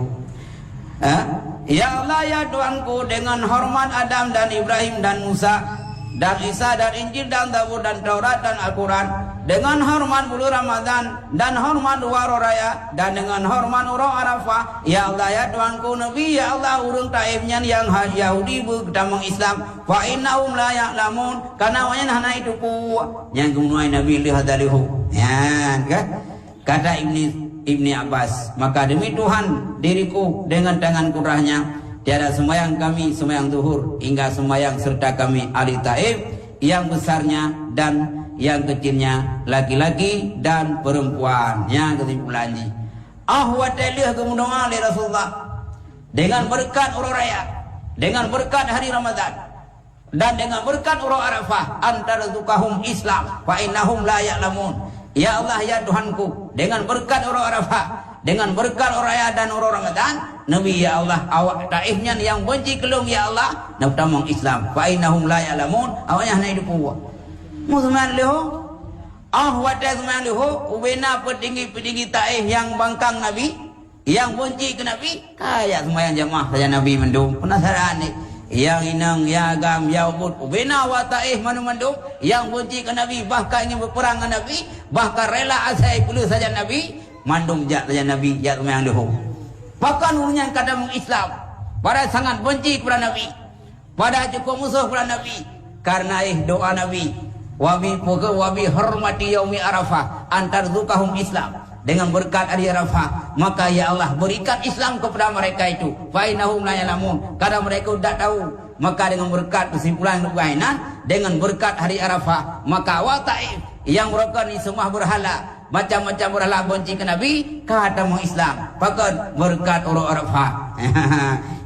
Ya Allah ya Tuhanku, dengan hormat Adam dan Ibrahim dan Musa dan Isa dan Injil dan Zabur dan Taurat dan Al-Quran, dengan hormat bulan Ramadan dan hormat Waro Raya dan dengan hormat Uro Arafah, ya Allah ya Tuhanku Nabi, ya Allah urung taibnya yang Yahudi beragama Islam, fa innahum la ya'lamun, karena wanya hana itu ku yang kemudian Nabi lihat dalihu. Ya kan? Kata Ibni Abbas, maka demi Tuhan diriku dengan tangan kurahnya, tiada sembahyang kami sembahyang zuhur hingga sembahyang serta kami ahli taib, yang besarnya dan yang kecilnya, laki-laki dan perempuan. Yang kesimpulannya, ahwadalih kemudoa oleh Rasulullah dengan berkat Uro Raya, dengan berkat hari Ramadan dan dengan berkat Uro Arafah, antarzuqahum Islam fa innahum la ya'lamun. Ya Allah ya Tuhanku, dengan berkat Uro Arafah, dengan berkat Uro Raya dan Uro Ramadan, Nabi ya Allah awak taifnya yang benci kelung ya Allah naftamang Islam fa innahum la ya'lamun, awaknya hana hidup puwa musman leho ahwata zaman leho ubena petinggi-petinggi taif yang bangkang Nabi, yang benci ke Nabi, kaya sembahyang jamaah saja Nabi mendung. Penasaran ni yang inang ya agam ya ubud ubena wa taif manu mendung yang benci ke Nabi, bahkan ingin berperang dengan Nabi, bahkan rela asai puluh saja Nabi mandung jak saja Nabi jak sembahyang leho. Bahkan urunnya kata Islam pada sangat benci kepada Nabi, pada cukup musuh kepada Nabi, karena doa Nabi wabi hormati yaumi Arafah antarzuqahum Islam, dengan berkat hari Arafah, maka ya Allah berikan Islam kepada mereka itu fa innahum la ya'lamun, karena mereka tidak tahu. Maka dengan berkat kesimpulan kebaikan, dengan berkat hari Arafah, maka awak taif yang mereka ni semua berhala, macam-macam berhala benci ke Nabi, kata mau Islam pakai berkat Uro Arafah.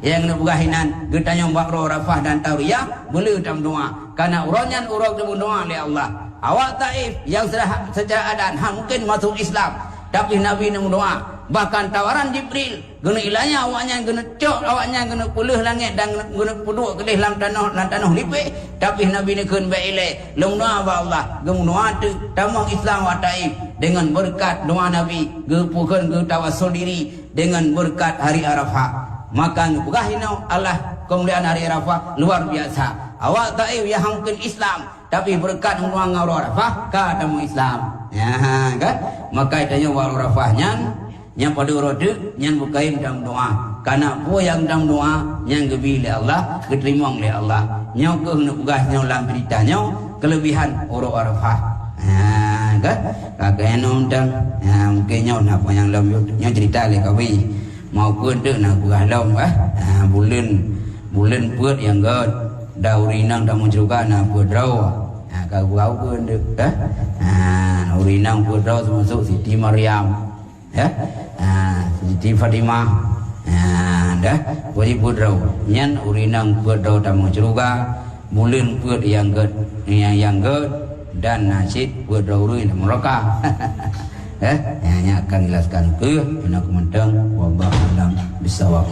Yang bergahinan getanya Uro Arafah dan Tauriyah boleh dalam doa, karena uronyan urok dalam doa oleh Allah. Awak taif yang secara adan mungkin masuk Islam, tapi Nabi nak doa, bahkan tawaran Jibril guna ilahnya awaknya guna cok, awaknya guna puluh langit dan guna puduk kedih dalam tanah lipik, tapi Nabi ni kun baile long doa ba Allah guna doa tu tamang Islam wa taif, dengan berkat doa Nabi gepukeun ge tawassul diri dengan berkat hari Arafah. Maka ngugahina Allah kemuliaan hari Arafah luar biasa. Awak taif yang mungkin Islam, tapi berkat nguang Arafah ka tamu Islam. Ya kan? Maka itanya wa Arafahnya yang pada rode yang bukain dalam doa, karena apa yang dalam doa yang gebi oleh Allah, diterima oleh Allah. Nyau ke hendak ugahnya dalam beritanya kelebihan Uro Arafah. Kan? Kakak yang undang, mungkin nyau nak apa yang dalam nyau cerita oleh kami maupun tu nak ugah dalam bulan puat yang gad daurinang dalam juga nak puat raw. Kau pun dek, urinang puat raw termasuk Siti Maryam. Ya, Siti Fatimah, dah, boleh putrau. Nyan urinang putrau tamu juga, bulan put yang ged, yang ged, dan nasid putrau ruin mereka. Hanya akan jelaskan ke, nak mentang, wabah alam bisawab.